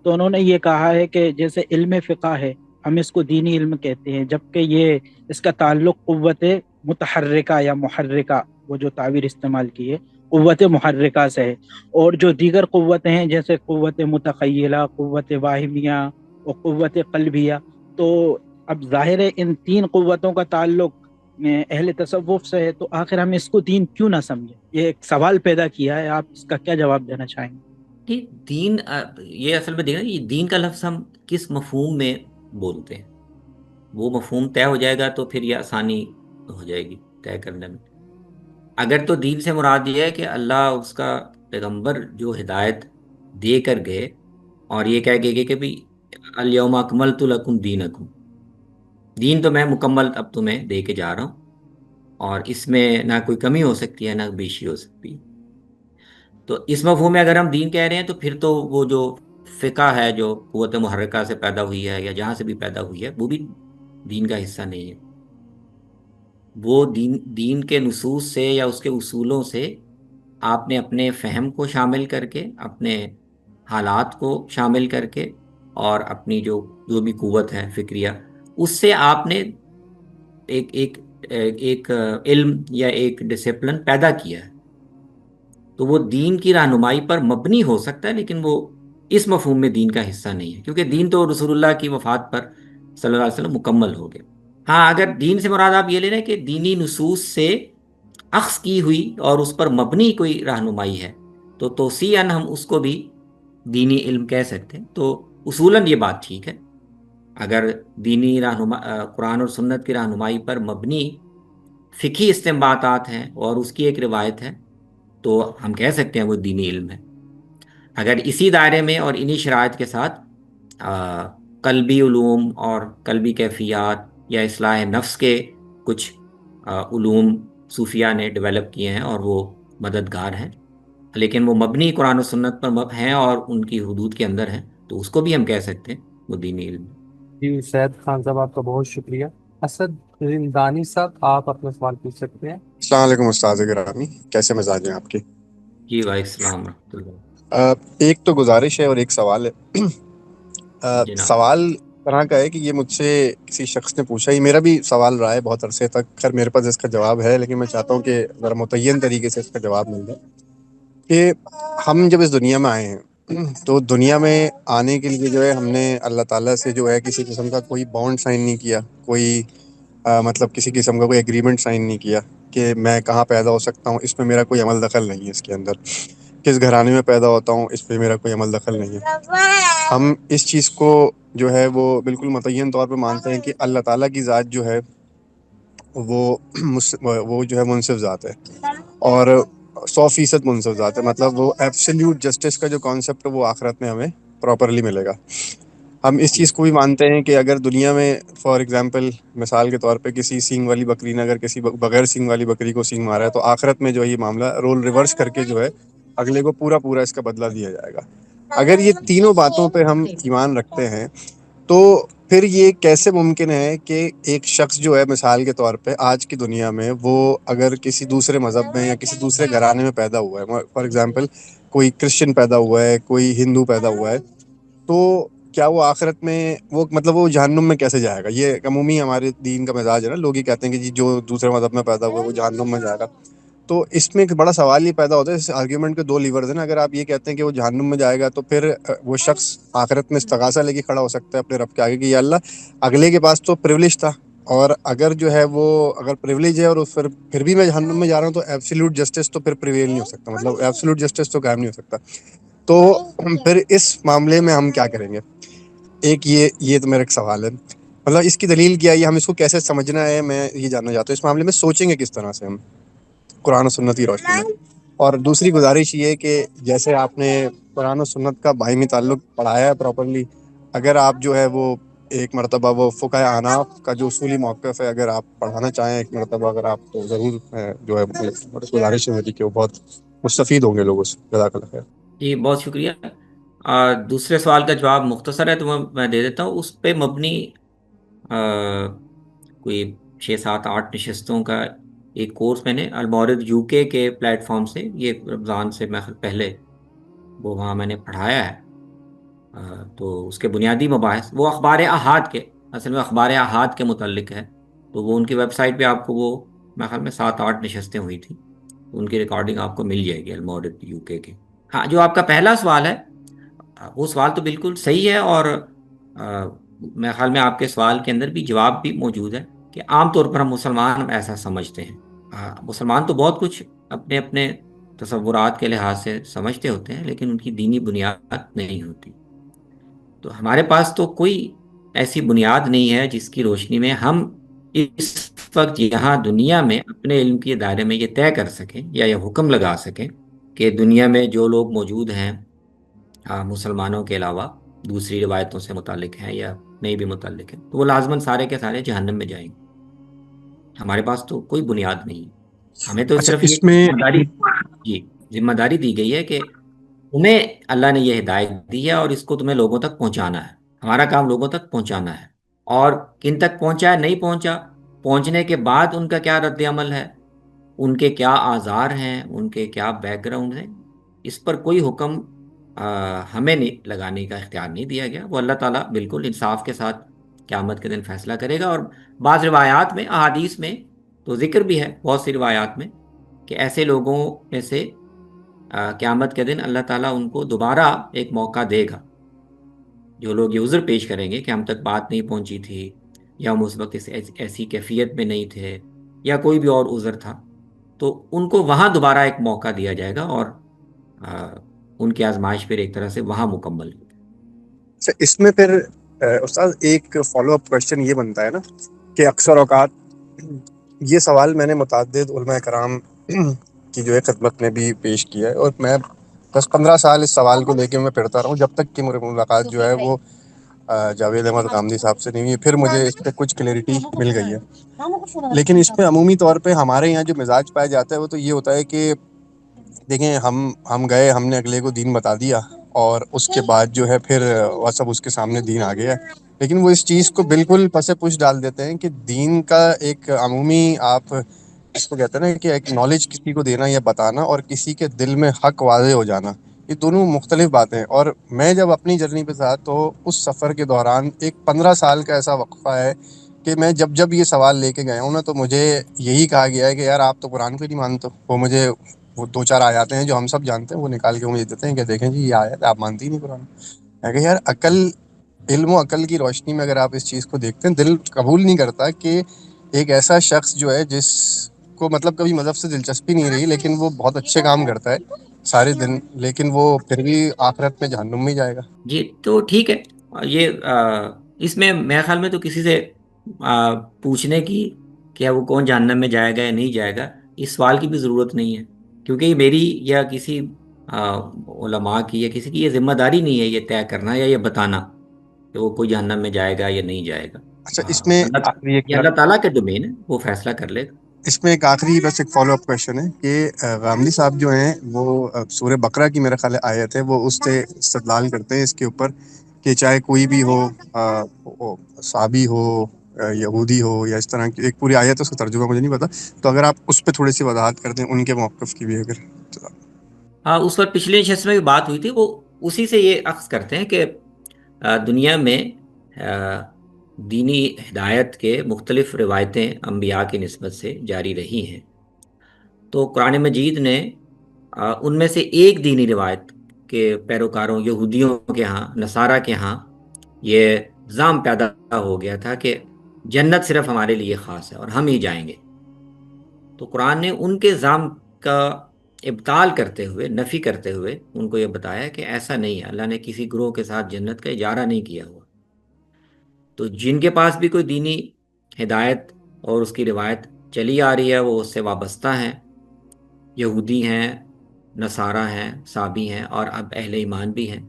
تو انہوں نے یہ کہا ہے کہ جیسے علم فقہ ہے، ہم اس کو دینی علم کہتے ہیں، جبکہ یہ اس کا تعلق قوت متحرکہ یا محرکہ، وہ جو تعبیر استعمال کی ہے، قوت محرکہ سے ہے، اور جو دیگر قوتیں ہیں جیسے قوت متخیلہ، قوت واہمیہ اور قوت قلبیہ، تو اب ظاہر ہے ان تین قوتوں کا تعلق اہل تصوف سے ہے، تو آخر ہم اس کو دین کیوں نہ سمجھیں؟ یہ ایک سوال پیدا کیا ہے، آپ اس کا کیا جواب دینا چاہیں گے؟ دین، یہ اصل میں دیکھنا، یہ دین کا لفظ ہم کس مفہوم میں بولتے ہیں، وہ مفہوم طے ہو جائے گا تو پھر یہ آسانی ہو جائے گی طے کرنے میں۔ اگر تو دین سے مراد یہ ہے کہ اللہ اس کا پیغمبر جو ہدایت دے کر گئے اور یہ کہہ گئے کہ بھی الیوم اکملت لکم دینکم، دین تو میں مکمل اب تمہیں دے کے جا رہا ہوں، اور اس میں نہ کوئی کمی ہو سکتی ہے نہ بیشی ہو سکتی ہے، تو اس مفہوم میں اگر ہم دین کہہ رہے ہیں تو پھر تو وہ جو فقہ ہے جو قوت محرکہ سے پیدا ہوئی ہے یا جہاں سے بھی پیدا ہوئی ہے، وہ بھی دین کا حصہ نہیں ہے۔ وہ دین کے نصوص سے یا اس کے اصولوں سے آپ نے اپنے فہم کو شامل کر کے، اپنے حالات کو شامل کر کے، اور اپنی جو بھی قوت ہے فکریہ، اس سے آپ نے ایک علم یا ایک ڈسپلن پیدا کیا ہے، تو وہ دین کی رہنمائی پر مبنی ہو سکتا ہے، لیکن وہ اس مفہوم میں دین کا حصہ نہیں ہے، کیونکہ دین تو رسول اللہ کی وفات پر صلی اللہ علیہ وسلم مکمل ہو گیا۔ ہاں، اگر دین سے مراد آپ یہ لے رہے ہیں کہ دینی نصوص سے اخذ کی ہوئی اور اس پر مبنی کوئی رہنمائی ہے، تو توسیعاً ہم اس کو بھی دینی علم کہہ سکتے ہیں، تو اصولاً یہ بات ٹھیک ہے، اگر دینی قرآن اور سنت کی رہنمائی پر مبنی فقہی استنباطات ہیں اور اس کی ایک روایت ہے تو ہم کہہ سکتے ہیں وہ دینی علم ہے. اگر اسی دائرے میں اور انہی شرائط کے ساتھ قلبی علوم اور قلبی کیفیات یا اصلاح نفس کے کچھ علوم صوفیہ نے ڈیولپ کیے ہیں اور وہ مددگار ہیں، لیکن وہ مبنی قرآن و سنت پر ہیں اور ان کی حدود کے اندر ہیں، تو اس کو بھی ہم کہہ سکتے ہیں وہ دینی علم ہے. جی سید خان صاحب آپ کا بہت شکریہ. اسد زندانی صاحب آپ اپنا سوال پوچھ سکتے ہیں. السلام علیکم استاد گرامی، کیسے مزاج ہیں آپ کے؟ جی وعلیکم السلام ورحمۃ اللہ. ایک تو گزارش ہے اور ایک سوال ہے. جناب سوال طرح کا ہے کہ یہ مجھ سے کسی شخص نے پوچھا، یہ میرا بھی سوال رہا ہے بہت عرصے تک. خیر میرے پاس اس کا جواب ہے، لیکن میں چاہتا ہوں کہ ذرا متعین طریقے سے اس کا جواب مل جائے. کہ ہم جب اس دنیا میں آئے ہیں تو دنیا میں آنے کے لیے جو ہے ہم نے اللہ تعالیٰ سے جو ہے کسی قسم کا کوئی بانڈ سائن نہیں کیا، کوئی مطلب کسی قسم کا کوئی ایگریمنٹ سائن نہیں کیا کہ میں کہاں پیدا ہو سکتا ہوں، اس میں میرا کوئی عمل دخل نہیں ہے. اس کے اندر کس گھرانے میں پیدا ہوتا ہوں، اس پہ میرا کوئی عمل دخل نہیں ہے. ہم اس چیز کو جو ہے وہ بالکل متعین طور پہ مانتے ہیں کہ اللہ تعالیٰ کی ذات جو ہے وہ جو ہے منصف ذات ہے، اور 100% منصف ذات ہے. مطلب وہ ایبسلیوٹ جسٹس کا جو کانسیپٹ ہے وہ آخرت میں ہمیں پراپرلی ملے گا. ہم اس چیز کو بھی مانتے ہیں کہ اگر دنیا میں فار ایگزامپل مثال کے طور پہ کسی سینگ والی بکری نے اگر کسی بغیر سینگ والی بکری کو سینگ مارا ہے تو آخرت میں جو ہے یہ معاملہ رول ریورس کر کے جو ہے اگلے کو پورا اس کا بدلہ دیا جائے گا. اگر یہ تینوں باتوں پہ ہم ایمان رکھتے ہیں تو پھر یہ کیسے ممکن ہے کہ ایک شخص جو ہے مثال کے طور پہ آج کی دنیا میں وہ اگر کسی دوسرے مذہب میں یا کسی دوسرے گھرانے میں پیدا ہوا ہے، فار ایگزامپل کوئی کرسچن پیدا ہوا ہے، کوئی ہندو پیدا ہوا ہے، تو کیا وہ آخرت میں وہ مطلب وہ جہنم میں کیسے جائے گا؟ یہ عمومی ہمارے دین کا مزاج ہے نا، لوگ ہی کہتے ہیں کہ جی جو دوسرے مذہب میں پیدا ہوا ہے وہ جہنم میں جائے گا. تو اس میں ایک بڑا سوال یہ پیدا ہوتا ہے، اس آرگیومنٹ کے دو لیورز ہیں نا. اگر آپ یہ کہتے ہیں کہ وہ جہنم میں جائے گا تو پھر وہ شخص آخرت میں استغاثہ لے کے کھڑا ہو سکتا ہے اپنے رب کے آگے کہ یا اللہ، اگلے کے پاس تو پریولیج تھا، اور اگر جو ہے وہ اگر پریولیج ہے اور پھر بھی میں جہنم میں جا رہا ہوں تو ایبسلیوٹ جسٹس تو پھر پریویل نہیں ہو سکتا، مطلب ایبسلیوٹ جسٹس تو قائم نہیں ہو سکتا. تو پھر اس معاملے میں ہم کیا کریں گے؟ ایک یہ تو میرا ایک سوال ہے، مطلب اس کی دلیل کیا ہے، ہم اس کو کیسے سمجھنا ہے، میں یہ جاننا چاہتا ہوں. اس معاملے میں سوچیں گے کس طرح سے ہم قرآن و سنت کی روشنی میں؟ اور دوسری گزارش یہ ہے کہ جیسے آپ نے قرآن و سنت کا باہمی تعلق پڑھایا ہے پراپرلی، اگر آپ جو ہے وہ ایک مرتبہ وہ فقہ احناف کا جو اصولی موقف ہے اگر آپ پڑھانا چاہیں ایک مرتبہ، اگر آپ تو ضرور جو ہے گزارش ہے میری کہ وہ بہت مستفید ہوں گے لوگوں سے. جزاک اللہ خیر. جی بہت شکریہ. دوسرے سوال کا جواب مختصر ہے تو میں دے دیتا ہوں. اس پہ مبنی کوئی 6 7 8 نشستوں کا ایک کورس میں نے المورد UK کے پلیٹ فارم سے، یہ رمضان سے پہلے وہ وہاں میں نے پڑھایا ہے. تو اس کے بنیادی مباحث وہ اخبار احاد کے، اصل میں اخبار احاد کے متعلق ہے. تو وہ ان کی ویب سائٹ پہ آپ کو وہ میرے خیال میں 7 8 نشستیں ہوئی تھیں، ان کی ریکارڈنگ آپ کو مل جائے گی المورد UK کے. ہاں جو آپ کا پہلا سوال ہے وہ سوال تو بالکل صحیح ہے، اور میرے خیال میں آپ کے سوال کے اندر بھی جواب بھی موجود ہے کہ عام طور پر ہم مسلمان ایسا سمجھتے ہیں. مسلمان تو بہت کچھ اپنے اپنے تصورات کے لحاظ سے سمجھتے ہوتے ہیں، لیکن ان کی دینی بنیاد نہیں ہوتی. تو ہمارے پاس تو کوئی ایسی بنیاد نہیں ہے جس کی روشنی میں ہم اس وقت یہاں دنیا میں اپنے علم کے دائرے میں یہ طے کر سکیں یا یہ حکم لگا سکیں کہ دنیا میں جو لوگ موجود ہیں مسلمانوں کے علاوہ دوسری روایتوں سے متعلق ہیں یا نہیں بھی متعلق ہیں، تو وہ لازماً سارے کے سارے جہنم میں جائیں گے. ہمارے پاس تو کوئی بنیاد نہیں ہے. ہمیں تو اچھا صرف یہ اس میں ذمہ داری دی گئی ہے کہ تمہیں اللہ نے یہ ہدایت دی ہے اور اس کو تمہیں لوگوں تک پہنچانا ہے. ہمارا کام لوگوں تک پہنچانا ہے، اور کن تک پہنچا نہیں پہنچا، پہنچنے کے بعد ان کا کیا رد عمل ہے، ان کے کیا آزار ہیں، ان کے کیا بیک گراؤنڈ ہیں، اس پر کوئی حکم ہمیں نہیں لگانے کا اختیار نہیں دیا گیا. وہ اللہ تعالیٰ بالکل انصاف کے ساتھ قیامت کے دن فیصلہ کرے گا. اور بعض روایات میں، احادیث میں تو ذکر بھی ہے بہت سی روایات میں کہ ایسے لوگوں میں سے قیامت کے دن اللہ تعالیٰ ان کو دوبارہ ایک موقع دے گا. جو لوگ یہ عذر پیش کریں گے کہ ہم تک بات نہیں پہنچی تھی، یا ہم اس وقت ایسی کیفیت میں نہیں تھے، یا کوئی بھی اور عذر تھا، تو ان کو وہاں دوبارہ ایک موقع دیا جائے گا اور ان کی آزمائش پھر ایک طرح سے وہاں مکمل ہوگی. اس میں پھر استاد ایک فالو اپ کوشچن یہ بنتا ہے نا کہ اکثر اوقات یہ سوال میں نے متعدد علماء کرام کی جو ہے خدمت میں بھی پیش کیا ہے، اور میں 10-15 سال اس سوال کو لے کے میں پڑھتا رہا ہوں، جب تک کہ میری ملاقات جو ہے وہ جاوید احمد غامدی صاحب سے نہیں ہوئی، پھر مجھے اس پہ کچھ کلیئرٹی مل گئی ہے۔ لیکن اس پہ عمومی طور پہ ہمارے یہاں جو مزاج پایا جاتا ہے وہ تو یہ ہوتا ہے کہ دیکھیں ہم گئے، ہم نے اگلے کو دین بتا دیا، اور اس کے بعد جو ہے پھر وہ سب اس کے سامنے دین آ گیا، لیکن وہ اس چیز کو بالکل پس پش ڈال دیتے ہیں کہ دین کا ایک عمومی، آپ اس کو کہتے ہیں نا کہ ایک نالج کسی کو دینا یا بتانا، اور کسی کے دل میں حق واضح ہو جانا، یہ دونوں مختلف باتیں ہیں۔ اور میں جب اپنی جرنی پہ تھا تو اس سفر کے دوران ایک 15 سال کا ایسا وقفہ ہے کہ میں جب یہ سوال لے کے گیا ہوں نا، تو مجھے یہی کہا گیا ہے کہ یار آپ تو قرآن کو نہیں مانتے ہو۔ وہ مجھے وہ 2-4 آیاتیں ہیں جو ہم سب جانتے ہیں وہ نکال کے مجھے دیتے ہیں کہ دیکھیں جی یہ آیت آپ مانتی ہی نہیں قرآن۔ میں کہ یار عقل، علم و عقل کی روشنی میں اگر آپ اس چیز کو دیکھتے ہیں، دل قبول نہیں کرتا کہ ایک ایسا شخص جو ہے جس کو مطلب کبھی مذہب سے دلچسپی نہیں رہی، لیکن وہ بہت اچھے کام کرتا ہے سارے دن، لیکن وہ پھر بھی آخرت میں جہنم میں جائے گا۔ جی تو ٹھیک ہے، یہ اس میں میرے خیال میں تو کسی سے پوچھنے کی کہ وہ کون جہنم میں جائے گا یا نہیں جائے گا، اس سوال کی بھی ضرورت نہیں ہے، کیونکہ یہ میری یا کسی علماء کی یا کسی کی یہ ذمہ داری نہیں ہے یہ طے کرنا یا یہ بتانا کہ وہ کوئی جہنم میں جائے گا یا نہیں جائے گا۔ اچھا، اس میں یہ اللہ تعالیٰ کے ڈومین ہے، وہ فیصلہ کر لے گا۔ اس میں ایک آخری بس ایک فالو اپ کوشچن ہے کہ غامدی صاحب جو ہیں وہ سورہ بقرہ کی میرا خیال آیت ہے، وہ اس سے استدلال کرتے ہیں اس کے اوپر کہ چاہے کوئی بھی ہو، صحابی ہو، یہودی ہو، یا اس طرح کی ایک پوری آیت ہے، اس کا ترجمہ مجھے نہیں پتا، تو اگر آپ اس پہ تھوڑی سی وضاحت کر دیں ان کے موقف کی بھی اگر۔ ہاں، اس پر پچھلے نشست میں بھی بات ہوئی تھی، وہ اسی سے یہ اخذ کرتے ہیں کہ دنیا میں دینی ہدایت کے مختلف روایتیں انبیاء کی نسبت سے جاری رہی ہیں، تو قرآن مجید نے ان میں سے ایک دینی روایت کے پیروکاروں یہودیوں کے ہاں، نصارہ کے ہاں یہ الزام پیدا ہو گیا تھا کہ جنت صرف ہمارے لیے خاص ہے اور ہم ہی جائیں گے، تو قرآن نے ان کے الزام کا ابطال کرتے ہوئے، نفی کرتے ہوئے ان کو یہ بتایا کہ ایسا نہیں ہے، اللہ نے کسی گروہ کے ساتھ جنت کا اجارہ نہیں کیا ہوا۔ تو جن کے پاس بھی کوئی دینی ہدایت اور اس کی روایت چلی آ رہی ہے وہ اس سے وابستہ ہیں، یہودی ہیں، نصارہ ہیں، صابی ہیں، اور اب اہل ایمان بھی ہیں،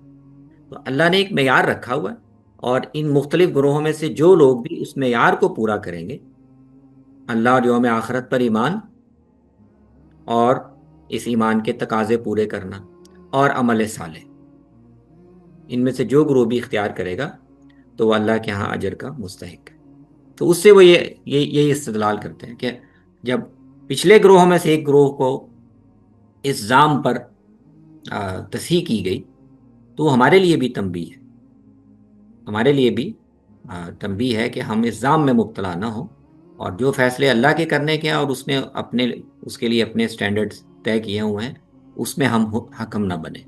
تو اللہ نے ایک معیار رکھا ہوا ہے، اور ان مختلف گروہوں میں سے جو لوگ بھی اس معیار کو پورا کریں گے، اللہ اور یوم آخرت پر ایمان اور اس ایمان کے تقاضے پورے کرنا اور عمل صالح، ان میں سے جو گروہ بھی اختیار کرے گا تو وہ اللہ کے ہاں اجر کا مستحق ہے۔ تو اس سے وہ یہی استدلال کرتے ہیں کہ جب پچھلے گروہوں میں سے ایک گروہ کو اس الزام پر تصحیح کی گئی تو وہ ہمارے لیے بھی تنبیہ ہے، ہمارے لیے بھی تنبیہ ہے کہ ہم اس الزام میں مبتلا نہ ہوں، اور جو فیصلے اللہ کے کرنے کے ہیں اور اس کے لیے اپنے سٹینڈرڈز طے کیے ہوئے ہیں اس میں ہم حکم نہ بنے۔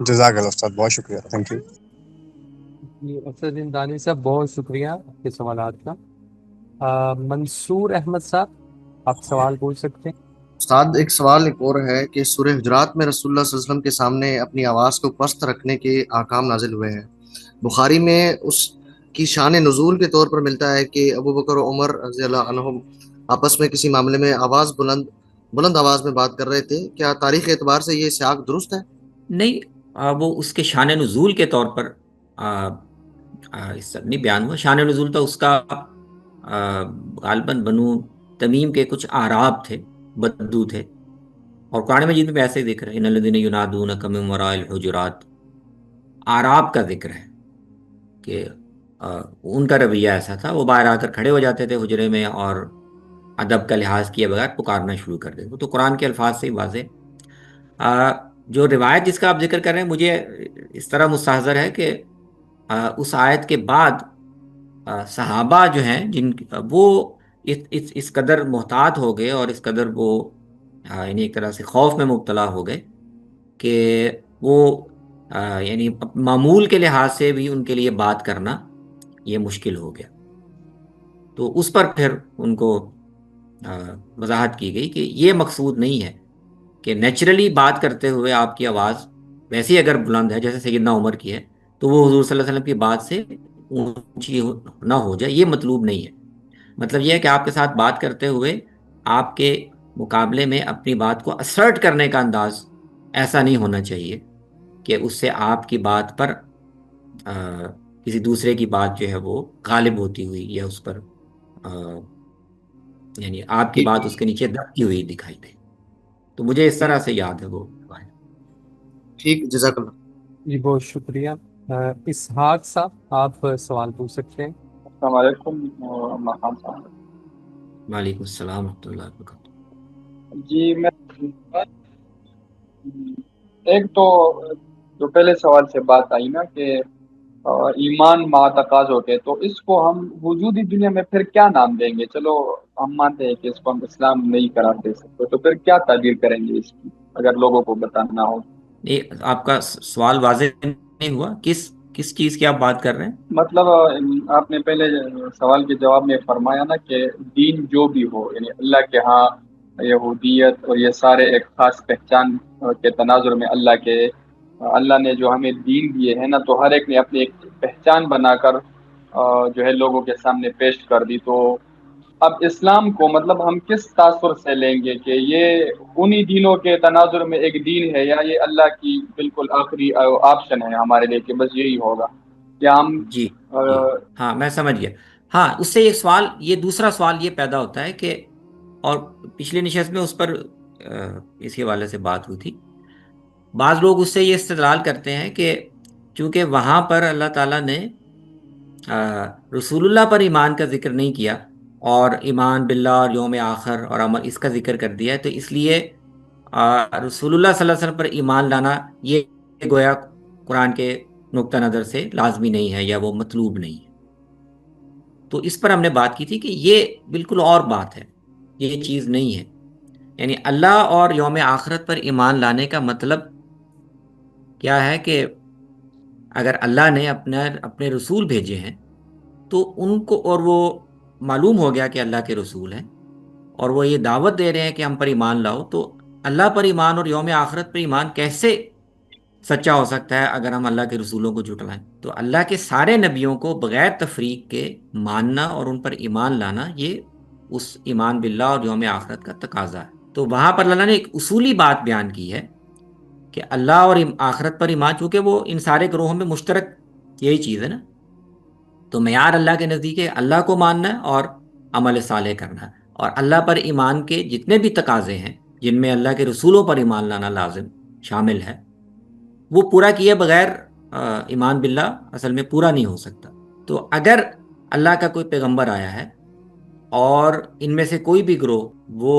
جزاک اللہ استاد، بہت شکریہ، تھینک یو۔ جی اسد الدین دانی صاحب بہت شکریہ آپ کے سوالات کا۔ منصور احمد صاحب آپ سوال پوچھ سکتے ہیں۔ استاد ایک سوال ایک اور ہے کہ سورہ حجرات میں رسول اللہ صلی اللہ علیہ وسلم کے سامنے اپنی آواز کو پست رکھنے کے احکام نازل ہوئے ہیں، بخاری میں اس کی شان نزول کے طور پر ملتا ہے کہ ابو بکر و عمر رضی اللہ عنہم آپس میں کسی معاملے میں بلند آواز میں بات کر رہے تھے، کیا تاریخ اعتبار سے یہ سیاق درست ہے؟ نہیں، وہ اس کے شان نزول کے طور پر اس سے نہیں بیان ہوا۔ شان نزول تو اس کا غالباً بنو تمیم کے کچھ اعراب تھے، بدو تھے، اور قرآن مجید میں ایسے ہی ذکر ہے، ان الذین ینادونک من وراء الحجرات، اعراب کا ذکر ہے کہ ان کا رویہ ایسا تھا، وہ باہر آ کر کھڑے ہو جاتے تھے حجرے میں اور ادب کا لحاظ کیے بغیر پکارنا شروع کر دیتے۔ تو قرآن کے الفاظ سے ہی واضح۔ جو روایت جس کا آپ ذکر کر رہے ہیں مجھے اس طرح مستحضر ہے کہ اس آیت کے بعد صحابہ جو ہیں وہ اس قدر محتاط ہو گئے اور اس قدر وہ یعنی ایک طرح سے خوف میں مبتلا ہو گئے کہ وہ یعنی معمول کے لحاظ سے بھی ان کے لیے بات کرنا یہ مشکل ہو گیا۔ تو اس پر پھر ان کو وضاحت کی گئی کہ یہ مقصود نہیں ہے کہ نیچرلی بات کرتے ہوئے آپ کی آواز ویسے ہی اگر بلند ہے جیسے سیدنا عمر کی ہے تو وہ حضور صلی اللہ علیہ وسلم کی بات سے اونچی نہ ہو جائے، یہ مطلوب نہیں ہے۔ مطلب یہ ہے کہ آپ کے ساتھ بات کرتے ہوئے آپ کے مقابلے میں اپنی بات کو اسرٹ کرنے کا انداز ایسا نہیں ہونا چاہیے کہ اس سے آپ کی بات پر کسی دوسرے کی بات جو ہے وہ غالب ہوتی ہوئی یا اس پر یعنی آپ کی بات اس کے نیچے دبتی ہوئی دکھائی دے۔ تو مجھے اس طرح سے یاد ہے وہ۔ ٹھیک، جزاک اللہ۔ جی بہت شکریہ۔ اسحاق صاحب آپ سوال پوچھ سکتے ہیں۔ السلام علیکم ماخان صاحب۔ وعلیکم السلام ورحمۃ اللہ وبرکاتہ۔ جی میں ایک تو جو پہلے سوال سے بات آئی نا کہ ایمان مع تقاضوں کے، تو اس کو ہم وجودی دنیا میں پھر کیا نام دیں گے؟ چلو ہم مانتے ہیں کہ اس کو ہم اسلام نہیں قرار دے سکتے، تو پھر کیا تعبیر کریں گے اس کی اگر لوگوں کو بتانا ہو؟ آپ کا سوال واضح نہیں ہوا، کس چیز کی آپ بات کر رہے ہیں؟ مطلب آپ نے پہلے سوال کے جواب میں فرمایا نا کہ دین جو بھی ہو، یعنی اللہ کے ہاں یہودیت اور یہ سارے ایک خاص پہچان کے تناظر میں اللہ نے جو ہمیں دین دیے ہیں نا، تو ہر ایک نے اپنی ایک پہچان بنا کر جو ہے لوگوں کے سامنے پیش کر دی۔ تو اب اسلام کو مطلب ہم کس تاثر سے لیں گے کہ یہ انہی دینوں کے تناظر میں ایک دین ہے، یا یہ اللہ کی بالکل آخری آپشن ہے ہمارے لیے کہ بس یہی ہوگا؟ یا ہم جی ہاں میں سمجھ گیا۔ ہاں اس سے ایک سوال، یہ دوسرا سوال یہ پیدا ہوتا ہے کہ، اور پچھلی نشست میں اس پر اس حوالے سے بات ہوئی تھی، بعض لوگ اس سے یہ استدلال کرتے ہیں کہ چونکہ وہاں پر اللہ تعالیٰ نے رسول اللہ پر ایمان کا ذکر نہیں کیا اور ایمان باللہ اور یوم آخر اور عمل اس کا ذکر کر دیا ہے، تو اس لیے رسول اللہ صلی اللہ علیہ وسلم پر ایمان لانا یہ گویا قرآن کے نقطہ نظر سے لازمی نہیں ہے یا وہ مطلوب نہیں ہے۔ تو اس پر ہم نے بات کی تھی کہ یہ بالکل اور بات ہے، یہ چیز نہیں ہے۔ یعنی اللہ اور یوم آخرت پر ایمان لانے کا مطلب کیا ہے کہ اگر اللہ نے اپنے رسول بھیجے ہیں تو ان کو، اور وہ معلوم ہو گیا کہ اللہ کے رسول ہیں اور وہ یہ دعوت دے رہے ہیں کہ ہم پر ایمان لاؤ، تو اللہ پر ایمان اور یوم آخرت پر ایمان کیسے سچا ہو سکتا ہے اگر ہم اللہ کے رسولوں کو جھٹلائیں؟ تو اللہ کے سارے نبیوں کو بغیر تفریق کے ماننا اور ان پر ایمان لانا، یہ اس ایمان باللہ اور یوم آخرت کا تقاضا ہے۔ تو وہاں پر اللہ نے ایک اصولی بات بیان کی ہے کہ اللہ اور آخرت پر ایمان، چونکہ وہ ان سارے گروہوں میں مشترک یہی چیز ہے نا، تو معیار اللہ کے نزدیک ہے اللہ کو ماننا ہے اور عمل صالح کرنا ہے، اور اللہ پر ایمان کے جتنے بھی تقاضے ہیں جن میں اللہ کے رسولوں پر ایمان لانا لازم شامل ہے، وہ پورا کیے بغیر ایمان باللہ اصل میں پورا نہیں ہو سکتا۔ تو اگر اللہ کا کوئی پیغمبر آیا ہے اور ان میں سے کوئی بھی گروہ وہ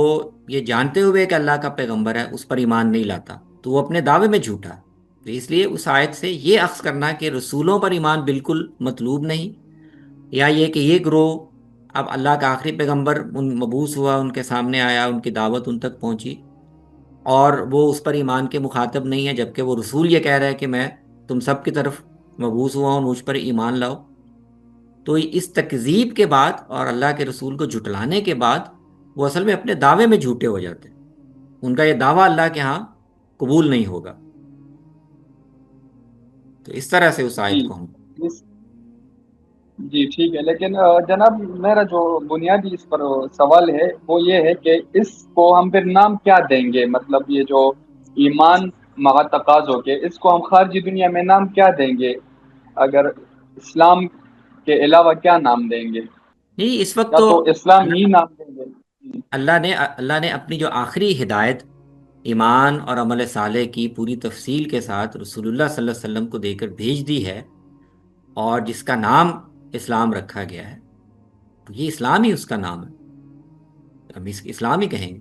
یہ جانتے ہوئے کہ اللہ کا پیغمبر ہے اس پر ایمان نہیں لاتا، تو وہ اپنے دعوے میں جھوٹا۔ تو اس لیے اس آیت سے یہ اخذ کرنا کہ رسولوں پر ایمان بالکل مطلوب نہیں، یا یہ کہ یہ گروہ اب اللہ کا آخری پیغمبر مبعوث ہوا، ان کے سامنے آیا، ان کی دعوت ان تک پہنچی اور وہ اس پر ایمان کے مخاطب نہیں ہے، جبکہ وہ رسول یہ کہہ رہا ہے کہ میں تم سب کی طرف مبعوث ہوا ہوں، مجھ پر ایمان لاؤ، تو اس تکذیب کے بعد اور اللہ کے رسول کو جھٹلانے کے بعد وہ اصل میں اپنے دعوے میں جھوٹے ہو جاتے ہیں، ان کا یہ دعویٰ اللہ کے ہاں قبول نہیں ہوگا۔ تو اس طرح سے اس آیت کو ہم جی ٹھیک ہے، لیکن جناب میرا جو بنیادی اس پر سوال ہے وہ یہ ہے کہ اس کو ہم پھر نام کیا دیں گے؟ مطلب یہ جو ایمان مع تقاضوں کے، اس کو ہم خارجی دنیا میں نام کیا دیں گے؟ اگر اسلام کے علاوہ کیا نام دیں گے؟ نہیں، اس وقت یا تو اسلام ہی نام دیں گے؟ اللہ نے اپنی جو آخری ہدایت ایمان اور عمل صالح کی پوری تفصیل کے ساتھ رسول اللہ صلی اللہ علیہ وسلم کو دے کر بھیج دی ہے، اور جس کا نام اسلام رکھا گیا ہے، تو یہ اسلام ہی اس کا نام ہے، ہم اسلام ہی کہیں گے۔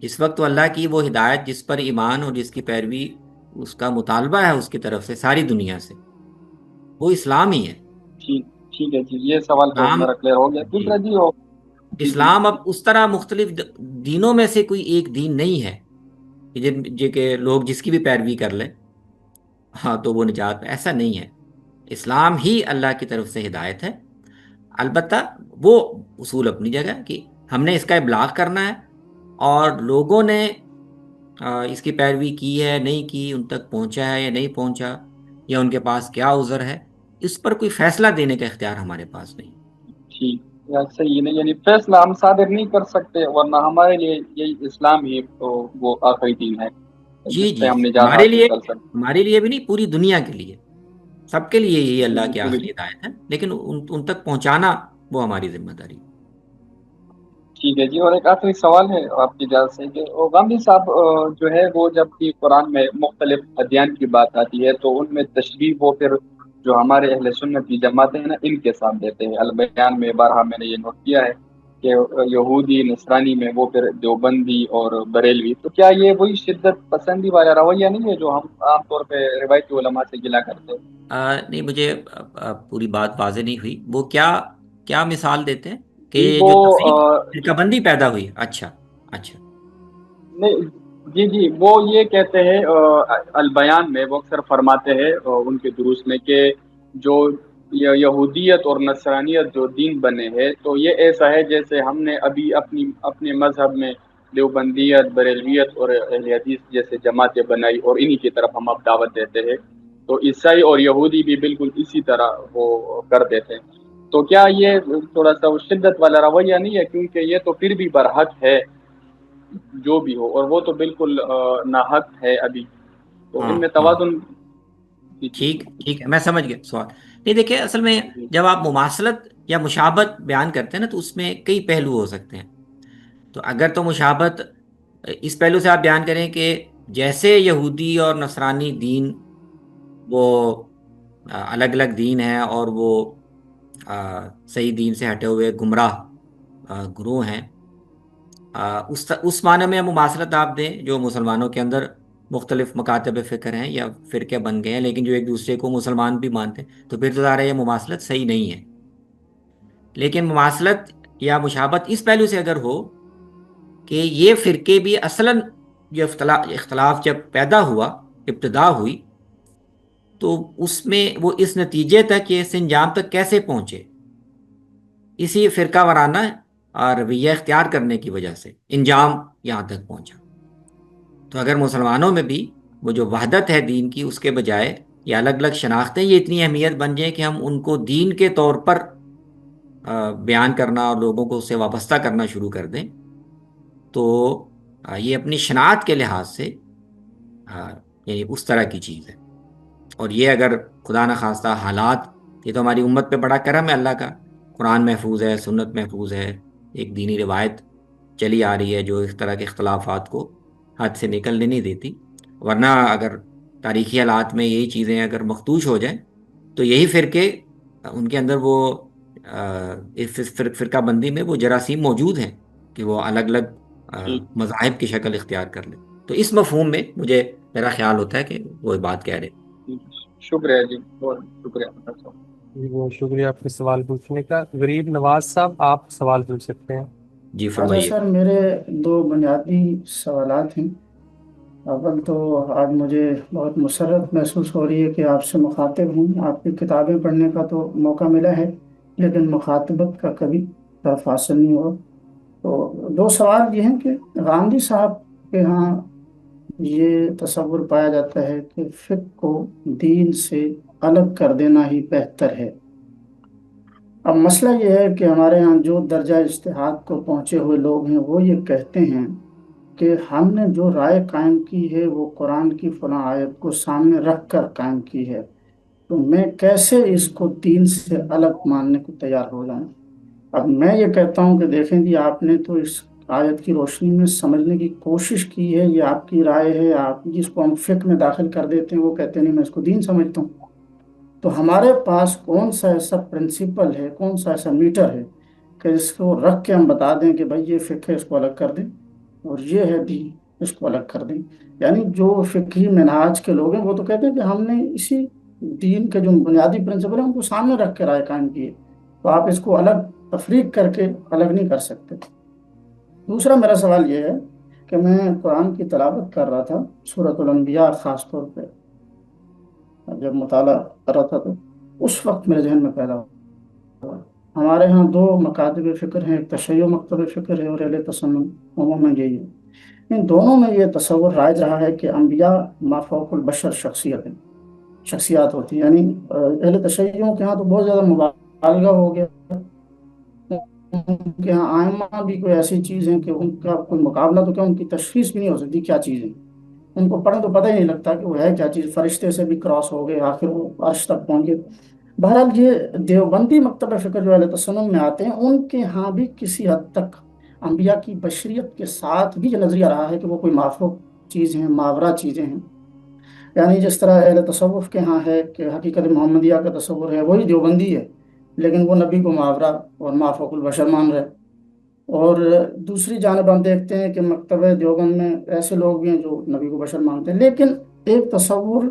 اس وقت تو اللہ کی وہ ہدایت جس پر ایمان اور جس کی پیروی اس کا مطالبہ ہے اس کی طرف سے ساری دنیا سے، وہ اسلام ہی ہے۔ ٹھیک ہے جی، یہ سوال تو میرا کلیئر ہو گیا۔ دوسرا جی اسلام اب اس طرح مختلف دینوں میں سے کوئی ایک دین نہیں ہے کہ لوگ جس کی بھی پیروی کر لیں ہاں تو وہ نجات، ایسا نہیں ہے۔ اسلام ہی اللہ کی طرف سے ہدایت ہے، البتہ وہ اصول اپنی جگہ کہ ہم نے اس کا ابلاغ کرنا ہے، اور لوگوں نے اس کی پیروی کی ہے نہیں کی، ان تک پہنچا ہے یا نہیں پہنچا، یا ان کے پاس کیا عذر ہے، اس پر کوئی فیصلہ دینے کا اختیار ہمارے پاس نہیں۔ ٹھیک، یا صحیح نہیں، یعنی فیصلہ ہم صادر نہیں کر سکتے، ورنہ ہمارے لیے یہی اسلام ہی تو وہ آخری دین ہے جی جس پہ جی، ہم نجات ہمارے حاصل لیے، کر سکتے ہمارے لیے بھی نہیں، پوری دنیا کے لیے، سب کے لیے یہی اللہ ہیں۔ کی چلو آخری ہدایت ہے، لیکن ان تک پہنچانا وہ ہماری ذمہ داری ہے۔ ٹھیک ہے جی، اور ایک آخری سوال ہے آپ کی اجازت سے کہ غامدی صاحب جو ہے وہ جب بھی قرآن میں مختلف ادیان کی بات آتی ہے تو ان میں تشبیہ وہ پھر جو ہمارے اہل سنت کی جماعتیں ہیں نا ان کے ساتھ دیتے ہیں۔ البیان میں بارہا میں نے یہ نوٹ کیا ہے کہ یہودی نصرانی میں وہ پھر دیوبندی اور بریلوی، تو کیا یہ وہی شدت پسندی والا رویہ نہیں ہے جو ہم عام طور پہ روایتی علماء سے گلا کرتے ہیں؟ نہیں، مجھے پوری بات واضح نہیں ہوئی، وہ کیا کیا مثال دیتے ہیں کہ جی یہ وہ جو فرقہ بندی پیدا ہوئی؟ اچھا اچھا، نہیں، جی وہ یہ کہتے ہیں البیان میں وہ اکثر فرماتے ہیں ان کے دروس میں کہ جو یہودیت اور نصرانیت جو دین بنے ہیں تو یہ ایسا ہے جیسے ہم نے ابھی اپنے مذہب میں دیوبندیت، بریلویت اور اہل حدیث جیسے جماعتیں بنائی اور انہی کی طرف ہم اب دعوت دیتے ہیں، تو عیسائی اور یہودی بھی بالکل اسی طرح وہ کر دیتے ہیں۔ تو کیا یہ تھوڑا سا وہ شدت والا رویہ نہیں ہے؟ کیونکہ یہ تو پھر بھی برحق ہے جو بھی ہو، اور وہ تو بالکل ناحق ہے ابھی، تو ہاں ان میں ہاں، توازن۔ جی جی ٹھیک ٹھیک ہے، میں سمجھ گیا سوال۔ نہیں دیکھیں، اصل میں جی جب آپ مماثلت یا مشابہت بیان کرتے ہیں نا تو اس میں کئی پہلو ہو سکتے ہیں۔ تو اگر تو مشابہت اس پہلو سے آپ بیان کریں کہ جیسے یہودی اور نصرانی دین وہ الگ الگ دین ہیں اور وہ صحیح دین سے ہٹے ہوئے گمراہ گروہ ہیں، اس معنی میں مماثلت آپ دیں جو مسلمانوں کے اندر مختلف مکاتب فکر ہیں یا فرقے بن گئے ہیں لیکن جو ایک دوسرے کو مسلمان بھی مانتے ہیں، تو پھر تو ظاہر ہے یہ مماثلت صحیح نہیں ہے۔ لیکن مماثلت یا مشابہت اس پہلو سے اگر ہو کہ یہ فرقے بھی اصلاً جو اختلاف جب پیدا ہوا، ابتدا ہوئی، تو اس میں وہ اس نتیجے تک، یہ اس انجام تک کیسے پہنچے، اسی فرقہ وارانہ رویہ اختیار کرنے کی وجہ سے انجام یہاں تک پہنچا۔ تو اگر مسلمانوں میں بھی وہ جو وحدت ہے دین کی، اس کے بجائے یہ الگ الگ شناختیں یہ اتنی اہمیت بن جائیں کہ ہم ان کو دین کے طور پر بیان کرنا اور لوگوں کو اس سے وابستہ کرنا شروع کر دیں، تو یہ اپنی شناخت کے لحاظ سے یعنی اس طرح کی چیز ہے۔ اور یہ اگر خدا نخواستہ حالات، یہ تو ہماری امت پہ بڑا کرم ہے اللہ کا، قرآن محفوظ ہے، سنت محفوظ ہے، ایک دینی روایت چلی آ رہی ہے جو اس طرح کے اختلافات کو ہاتھ سے نکلنے نہیں دیتی، ورنہ اگر تاریخی حالات میں یہی چیزیں اگر مختوش ہو جائیں تو یہی فرقے ان کے اندر وہ فرقہ بندی میں وہ جراثیم موجود ہیں کہ وہ الگ الگ ٹھیک، مذاہب کی شکل اختیار کر لیں۔ تو اس مفہوم میں مجھے میرا خیال ہوتا ہے کہ وہ بات کہہ رہے۔ ٹھیک، شکریہ جی، بہت شکریہ ڈاکٹر صاحب۔ جی بہت شکریہ آپ کے سوال پوچھنے کا۔ غریب نواز صاحب آپ سوال پوچھ سکتے ہیں۔ جی اچھا فرمائیے۔ سر، میرے دو بنیادی سوالات ہیں۔ اول تو آج مجھے بہت مسرت محسوس ہو رہی ہے کہ آپ سے مخاطب ہوں۔ آپ کی کتابیں پڑھنے کا تو موقع ملا ہے لیکن مخاطبت کا کبھی طرف حاصل نہیں ہوا۔ تو دو سوال یہ ہیں کہ غامدی صاحب کے ہاں یہ تصور پایا جاتا ہے کہ فقہ کو دین سے الگ کر دینا ہی بہتر ہے۔ اب مسئلہ یہ ہے کہ ہمارے ہاں جو درجہ اجتہاد کو پہنچے ہوئے لوگ ہیں وہ یہ کہتے ہیں کہ ہم نے جو رائے قائم کی ہے وہ قرآن کی فلاں آیت کو سامنے رکھ کر قائم کی ہے، تو میں کیسے اس کو دین سے الگ ماننے کو تیار ہو جاؤں؟ اب میں یہ کہتا ہوں کہ دیکھیں جی، آپ نے تو اس آیت کی روشنی میں سمجھنے کی کوشش کی ہے، یہ آپ کی رائے ہے، آپ جس کو ہم فقہ میں داخل کر دیتے ہیں وہ کہتے ہیں نہیں میں اس کو دین سمجھتا ہوں۔ تو ہمارے پاس کون سا ایسا پرنسپل ہے، کون سا ایسا میٹر ہے کہ اس کو رکھ کے ہم بتا دیں کہ بھائی یہ فقہ ہے اس کو الگ کر دیں، اور یہ ہے دین اس کو الگ کر دیں؟ یعنی جو فقہی منہاج کے لوگ ہیں وہ تو کہتے ہیں کہ ہم نے اسی دین کے جو بنیادی پرنسپل ہیں ان کو سامنے رکھ کے رائے قائم کی ہے، تو آپ اس کو الگ تفریق کر کے الگ نہیں کر سکتے۔ دوسرا میرا سوال یہ ہے کہ میں قرآن کی تلاوت کر رہا تھا، سورۃ الانبیاء خاص طور پہ جب مطالعہ کر رہا تھا تو اس وقت میرے ذہن میں پیدا ہوا، ہمارے ہاں دو مکاتب فکر ہیں، ایک تشیع مکتب فکر ہے اور اہل تصنن، عموماً یہی ہے۔ ان دونوں میں یہ تصور رائج رہا ہے کہ انبیاء مافوق البشر شخصیت ہیں، شخصیات ہوتی ہیں، یعنی اہل تشیعوں کے ہاں تو بہت زیادہ مبالغہ ہو گیا، ان کے ہاں آئمہ بھی کوئی ایسی چیز ہے کہ ان کا کوئی مقابلہ تو کیا، ان کی تشخیص بھی نہیں ہو سکتی کیا چیز ہے، ان کو پڑھیں تو پتہ ہی نہیں لگتا کہ وہ ہے کیا چیز، فرشتے سے بھی کراس ہو گئے، آخر وہ عرش تک پہنچ گئے۔ بہرحال یہ دیوبندی مکتب فکر جو اہل تسنن میں آتے ہیں، ان کے ہاں بھی کسی حد تک انبیاء کی بشریت کے ساتھ بھی یہ نظریہ رہا ہے کہ وہ کوئی مافوق چیز ہیں، ماورا چیزیں ہیں، یعنی جس طرح اہل تصوف کے ہاں ہے کہ حقیقت محمدیہ کا تصور ہے وہی دیوبندی ہے، لیکن وہ نبی کو ماورا اور مافوق البشر مان رہے۔ اور دوسری جانب ہم دیکھتے ہیں کہ مکتبہ دیوبند میں ایسے لوگ بھی ہیں جو نبی کو بشر مانتے ہیں، لیکن ایک تصور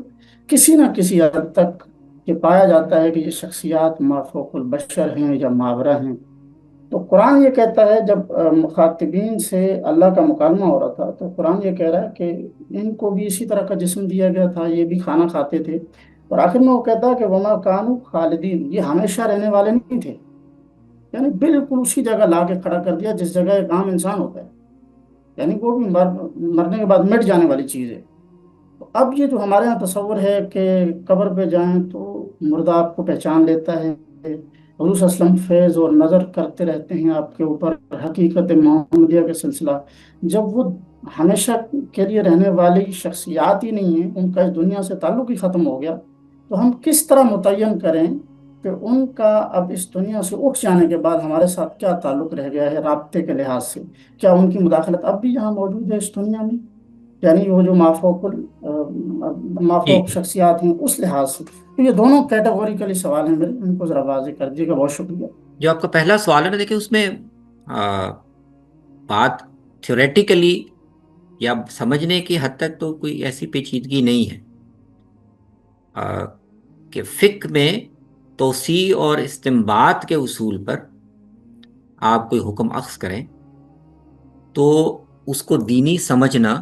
کسی نہ کسی حد تک یہ پایا جاتا ہے کہ یہ شخصیات مافوق البشر ہیں یا ماورا ہیں۔ تو قرآن یہ کہتا ہے، جب مخاطبین سے اللہ کا مکالمہ ہو رہا تھا تو قرآن یہ کہہ رہا ہے کہ ان کو بھی اسی طرح کا جسم دیا گیا تھا، یہ بھی کھانا کھاتے تھے، اور آخر میں وہ کہتا ہے کہ وما کانوا خالدین، یہ ہمیشہ رہنے والے نہیں تھے، یعنی بالکل اسی جگہ لا کے کھڑا کر دیا جس جگہ ایک عام انسان ہوتا ہے، یعنی وہ بھی مرنے کے بعد مٹ جانے والی چیز ہے۔ تو اب یہ جو ہمارے یہاں تصور ہے کہ قبر پہ جائیں تو مردہ آپ کو پہچان لیتا ہے، حضور صلی اللہ علیہ وسلم فیض اور نظر کرتے رہتے ہیں آپ کے اوپر، حقیقت محمدیہ کا سلسلہ، جب وہ ہمیشہ کے لیے رہنے والی شخصیات ہی نہیں ہیں، ان کا اس دنیا سے تعلق ہی ختم ہو گیا، تو ہم کس طرح متعین کریں کہ ان کا اب اس دنیا سے اٹھ جانے کے بعد ہمارے ساتھ کیا تعلق رہ گیا ہے رابطے کے لحاظ سے، کیا ان کی مداخلت اب بھی یہاں موجود ہے اس دنیا میں، یعنی وہ جو مافوق ٹھیک ہے، شخصیات ہیں اس لحاظ سے۔ تو یہ دونوں کیٹیگوریکلی سوال ہیں میرے، ان کو ذرا واضح کر دیجیے گا، بہت شکریہ۔ جو آپ کا پہلا سوال ہے نا، دیکھیں اس میں بات تھیوریٹیکلی یا سمجھنے کی حد تک تو کوئی ایسی پیچیدگی نہیں ہے کہ فقہ میں توسیع اور استنباط کے اصول پر آپ کوئی حکم اخذ کریں تو اس کو دینی سمجھنا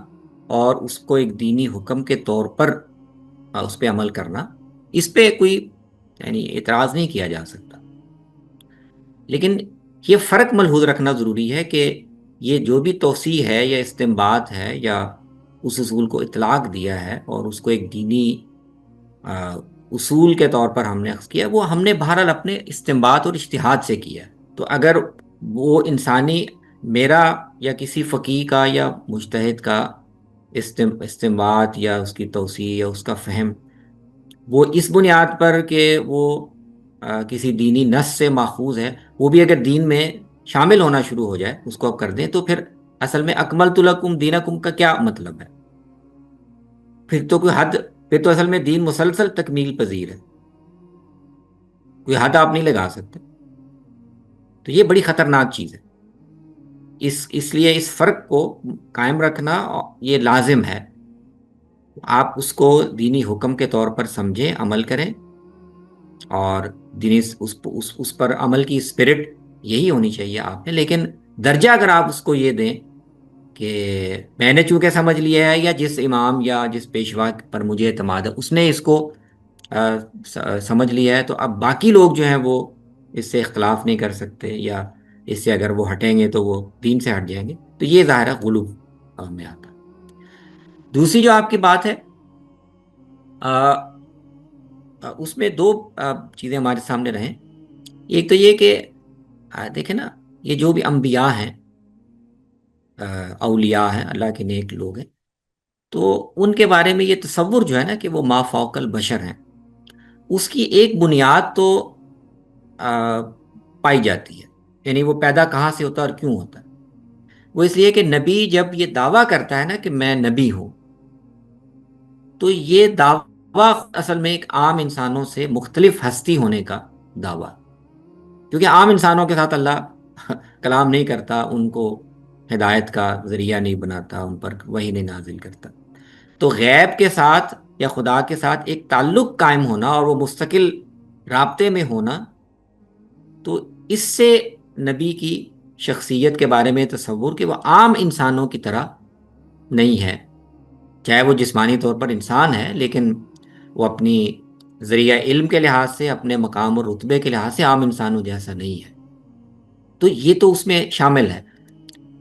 اور اس کو ایک دینی حکم کے طور پر اس پہ عمل کرنا، اس پہ کوئی یعنی اعتراض نہیں کیا جا سکتا، لیکن یہ فرق ملحوظ رکھنا ضروری ہے کہ یہ جو بھی توسیع ہے یا استنباط ہے یا اس اصول کو اطلاق دیا ہے اور اس کو ایک دینی اصول کے طور پر ہم نے اخذ کیا، وہ ہم نے بہرحال اپنے استنباط اور اجتہاد سے کیا، تو اگر وہ انسانی میرا یا کسی فقیہ کا یا مجتہد کا استنباط یا اس کی توسیع یا اس کا فہم وہ اس بنیاد پر کہ وہ کسی دینی نص سے ماخوذ ہے، وہ بھی اگر دین میں شامل ہونا شروع ہو جائے اس کو آپ کر دیں، تو پھر اصل میں اکملت لکم دینکم کا کیا مطلب ہے؟ پھر تو کوئی حد، پھر تو اصل میں دین مسلسل تکمیل پذیر ہے، کوئی حد آپ نہیں لگا سکتے، تو یہ بڑی خطرناک چیز ہے۔ اس لیے اس فرق کو قائم رکھنا یہ لازم ہے، آپ اس کو دینی حکم کے طور پر سمجھیں، عمل کریں، اور دینی اس پر عمل کی اسپرٹ یہی ہونی چاہیے آپ نے، لیکن درجہ اگر آپ اس کو یہ دیں کہ میں نے چونکہ سمجھ لیا ہے، یا جس امام یا جس پیشوا پر مجھے اعتماد ہے اس نے اس کو سمجھ لیا ہے، تو اب باقی لوگ جو ہیں وہ اس سے اختلاف نہیں کر سکتے، یا اس سے اگر وہ ہٹیں گے تو وہ دین سے ہٹ جائیں گے، تو یہ ظاہر ہے غلو میں آتا ہے۔ دوسری جو آپ کی بات ہے، اس میں دو چیزیں ہمارے سامنے رہیں، ایک تو یہ کہ دیکھیں نا، یہ جو بھی انبیاء ہیں، اولیاء ہیں، اللہ کے نیک لوگ ہیں، تو ان کے بارے میں یہ تصور جو ہے نا کہ وہ ما فوق البشر ہیں، اس کی ایک بنیاد تو پائی جاتی ہے، یعنی وہ پیدا کہاں سے ہوتا ہے اور کیوں ہوتا ہے؟ وہ اس لیے کہ نبی جب یہ دعویٰ کرتا ہے نا کہ میں نبی ہوں، تو یہ دعویٰ اصل میں ایک عام انسانوں سے مختلف ہستی ہونے کا دعویٰ، کیونکہ عام انسانوں کے ساتھ اللہ کلام نہیں کرتا، ان کو ہدایت کا ذریعہ نہیں بناتا، ان پر وحی نہیں نازل کرتا، تو غیب کے ساتھ یا خدا کے ساتھ ایک تعلق قائم ہونا اور وہ مستقل رابطے میں ہونا، تو اس سے نبی کی شخصیت کے بارے میں تصور کہ وہ عام انسانوں کی طرح نہیں ہے، چاہے وہ جسمانی طور پر انسان ہے لیکن وہ اپنی ذریعہ علم کے لحاظ سے، اپنے مقام اور رتبے کے لحاظ سے عام انسانوں جیسا نہیں ہے، تو یہ تو اس میں شامل ہے۔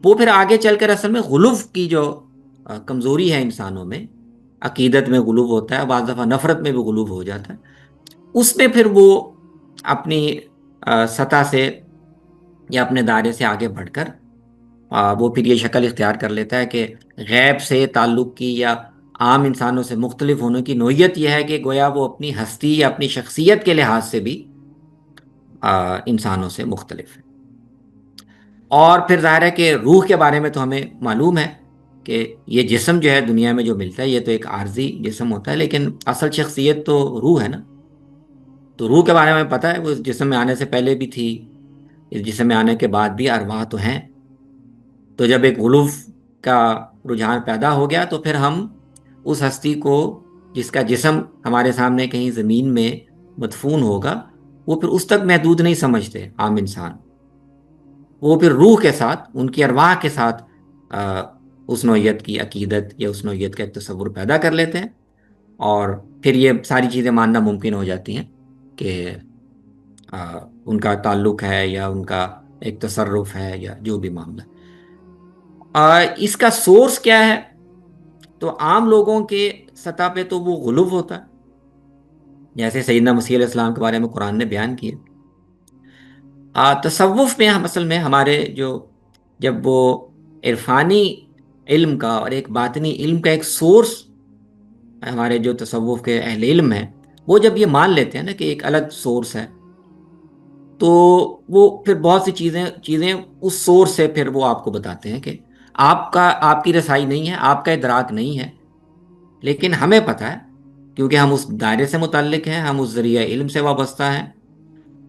وہ پھر آگے چل کر اصل میں غلو کی جو کمزوری ہے انسانوں میں، عقیدت میں غلو ہوتا ہے، بعض دفعہ نفرت میں بھی غلو ہو جاتا ہے، اس میں پھر وہ اپنی سطح سے یا اپنے دائرے سے آگے بڑھ کر وہ پھر یہ شکل اختیار کر لیتا ہے کہ غیب سے تعلق کی یا عام انسانوں سے مختلف ہونے کی نوعیت یہ ہے کہ گویا وہ اپنی ہستی یا اپنی شخصیت کے لحاظ سے بھی انسانوں سے مختلف ہے۔ اور پھر ظاہر ہے کہ روح کے بارے میں تو ہمیں معلوم ہے کہ یہ جسم جو ہے دنیا میں جو ملتا ہے یہ تو ایک عارضی جسم ہوتا ہے، لیکن اصل شخصیت تو روح ہے نا۔ تو روح کے بارے میں پتہ ہے وہ اس جسم میں آنے سے پہلے بھی تھی، اس جسم میں آنے کے بعد بھی ارواح تو ہیں۔ تو جب ایک غلوف کا رجحان پیدا ہو گیا تو پھر ہم اس ہستی کو جس کا جسم ہمارے سامنے کہیں زمین میں مدفون ہوگا وہ پھر اس تک محدود نہیں سمجھتے عام انسان، وہ پھر روح کے ساتھ، ان کی ارواح کے ساتھ اس نوعیت کی عقیدت یا اس نوعیت کا ایک تصور پیدا کر لیتے ہیں، اور پھر یہ ساری چیزیں ماننا ممکن ہو جاتی ہیں کہ ان کا تعلق ہے یا ان کا ایک تصرف ہے یا جو بھی معاملہ۔ اس کا سورس کیا ہے؟ تو عام لوگوں کے سطح پہ تو وہ غلو ہوتا ہے، جیسے سیدنا مسیح علیہ السلام کے بارے میں قرآن نے بیان کیا۔ تصوف میں اصل میں ہمارے جب وہ عرفانی علم کا اور ایک باطنی علم کا ایک سورس ہمارے جو تصوف کے اہل علم ہیں وہ جب یہ مان لیتے ہیں نا کہ ایک الگ سورس ہے، تو وہ پھر بہت سی چیزیں اس سورس سے پھر وہ آپ کو بتاتے ہیں کہ آپ کی رسائی نہیں ہے، آپ کا ادراک نہیں ہے، لیکن ہمیں پتہ ہے کیونکہ ہم اس دائرے سے متعلق ہیں، ہم اس ذریعہ علم سے وابستہ ہیں،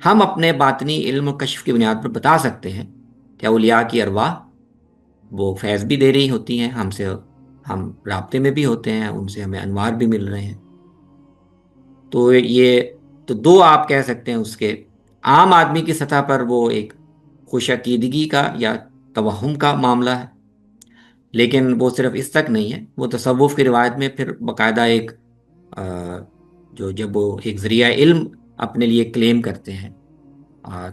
ہم اپنے باطنی علم و کشف کی بنیاد پر بتا سکتے ہیں کہ اولیاء کی ارواح وہ فیض بھی دے رہی ہوتی ہیں، ہم رابطے میں بھی ہوتے ہیں، ان سے ہمیں انوار بھی مل رہے ہیں۔ تو یہ تو دو آپ کہہ سکتے ہیں اس کے عام آدمی کی سطح پر وہ ایک خوش عقیدگی کا یا توہم کا معاملہ ہے، لیکن وہ صرف اس تک نہیں ہے، وہ تصوف کی روایت میں پھر باقاعدہ ایک جب وہ ایک ذریعہ علم اپنے لیے کلیم کرتے ہیں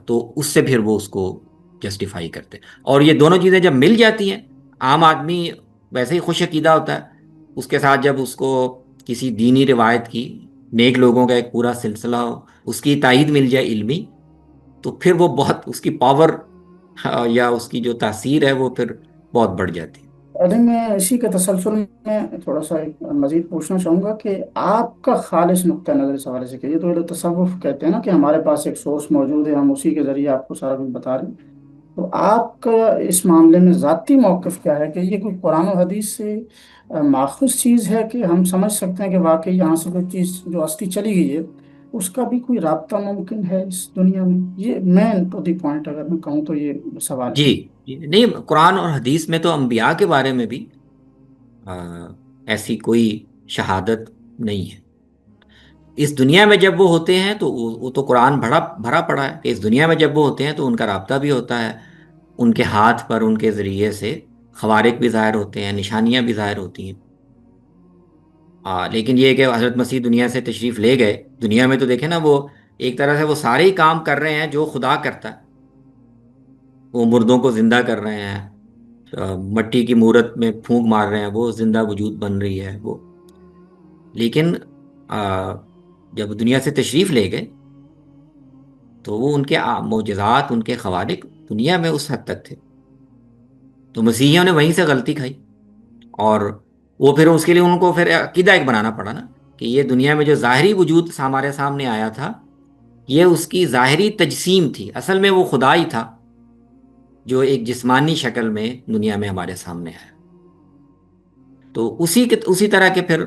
تو اس سے پھر وہ اس کو جسٹیفائی کرتے ہیں، اور یہ دونوں چیزیں جب مل جاتی ہیں، عام آدمی ویسے ہی خوش عقیدہ ہوتا ہے، اس کے ساتھ جب اس کو کسی دینی روایت کی نیک لوگوں کا ایک پورا سلسلہ ہو، اس کی تائید مل جائے علمی، تو پھر وہ بہت اس کی پاور یا اس کی جو تاثیر ہے وہ پھر بہت بڑھ جاتی ہے۔ ارے میں اسی کے تسلسل میں تھوڑا سا مزید پوچھنا چاہوں گا کہ آپ کا خالص نقطہ نظر اس حوالے سے کہ یہ تو جو تصوف کہتے ہیں نا کہ ہمارے پاس ایک سورس موجود ہے، ہم اسی کے ذریعے آپ کو سارا کچھ بتا رہے ہیں، تو آپ کا اس معاملے میں ذاتی موقف کیا ہے کہ یہ کوئی قرآن و حدیث سے ماخوذ چیز ہے کہ ہم سمجھ سکتے ہیں کہ واقعی یہاں سے کوئی چیز جو ہستی چلی گئی ہے اس کا بھی کوئی رابطہ ممکن ہے اس دنیا میں؟ یہ مین ٹو دی پوائنٹ اگر میں کہوں تو یہ سوال ہے۔ جی نہیں، قرآن اور حدیث میں تو انبیاء کے بارے میں بھی ایسی کوئی شہادت نہیں ہے۔ اس دنیا میں جب وہ ہوتے ہیں تو وہ تو قرآن بھرا پڑا ہے کہ اس دنیا میں جب وہ ہوتے ہیں تو ان کا رابطہ بھی ہوتا ہے، ان کے ہاتھ پر ان کے ذریعے سے خوارق بھی ظاہر ہوتے ہیں، نشانیاں بھی ظاہر ہوتی ہیں۔ لیکن یہ کہ حضرت مسیح دنیا سے تشریف لے گئے، دنیا میں تو دیکھیں نا وہ ایک طرح سے وہ سارے ہی کام کر رہے ہیں جو خدا کرتا ہے، وہ مردوں کو زندہ کر رہے ہیں، مٹی کی مورت میں پھونک مار رہے ہیں، وہ زندہ وجود بن رہی ہے وہ، لیکن جب دنیا سے تشریف لے گئے تو وہ ان کے معجزات، ان کے خوارق دنیا میں اس حد تک تھے، تو مسیحیوں نے وہیں سے غلطی کھائی، اور وہ پھر اس کے لیے ان کو پھر عقیدہ ایک بنانا پڑا نا کہ یہ دنیا میں جو ظاہری وجود ہمارے سامنے آیا تھا یہ اس کی ظاہری تجسیم تھی، اصل میں وہ خدا ہی تھا جو ایک جسمانی شکل میں دنیا میں ہمارے سامنے ہے۔ تو اسی طرح کے پھر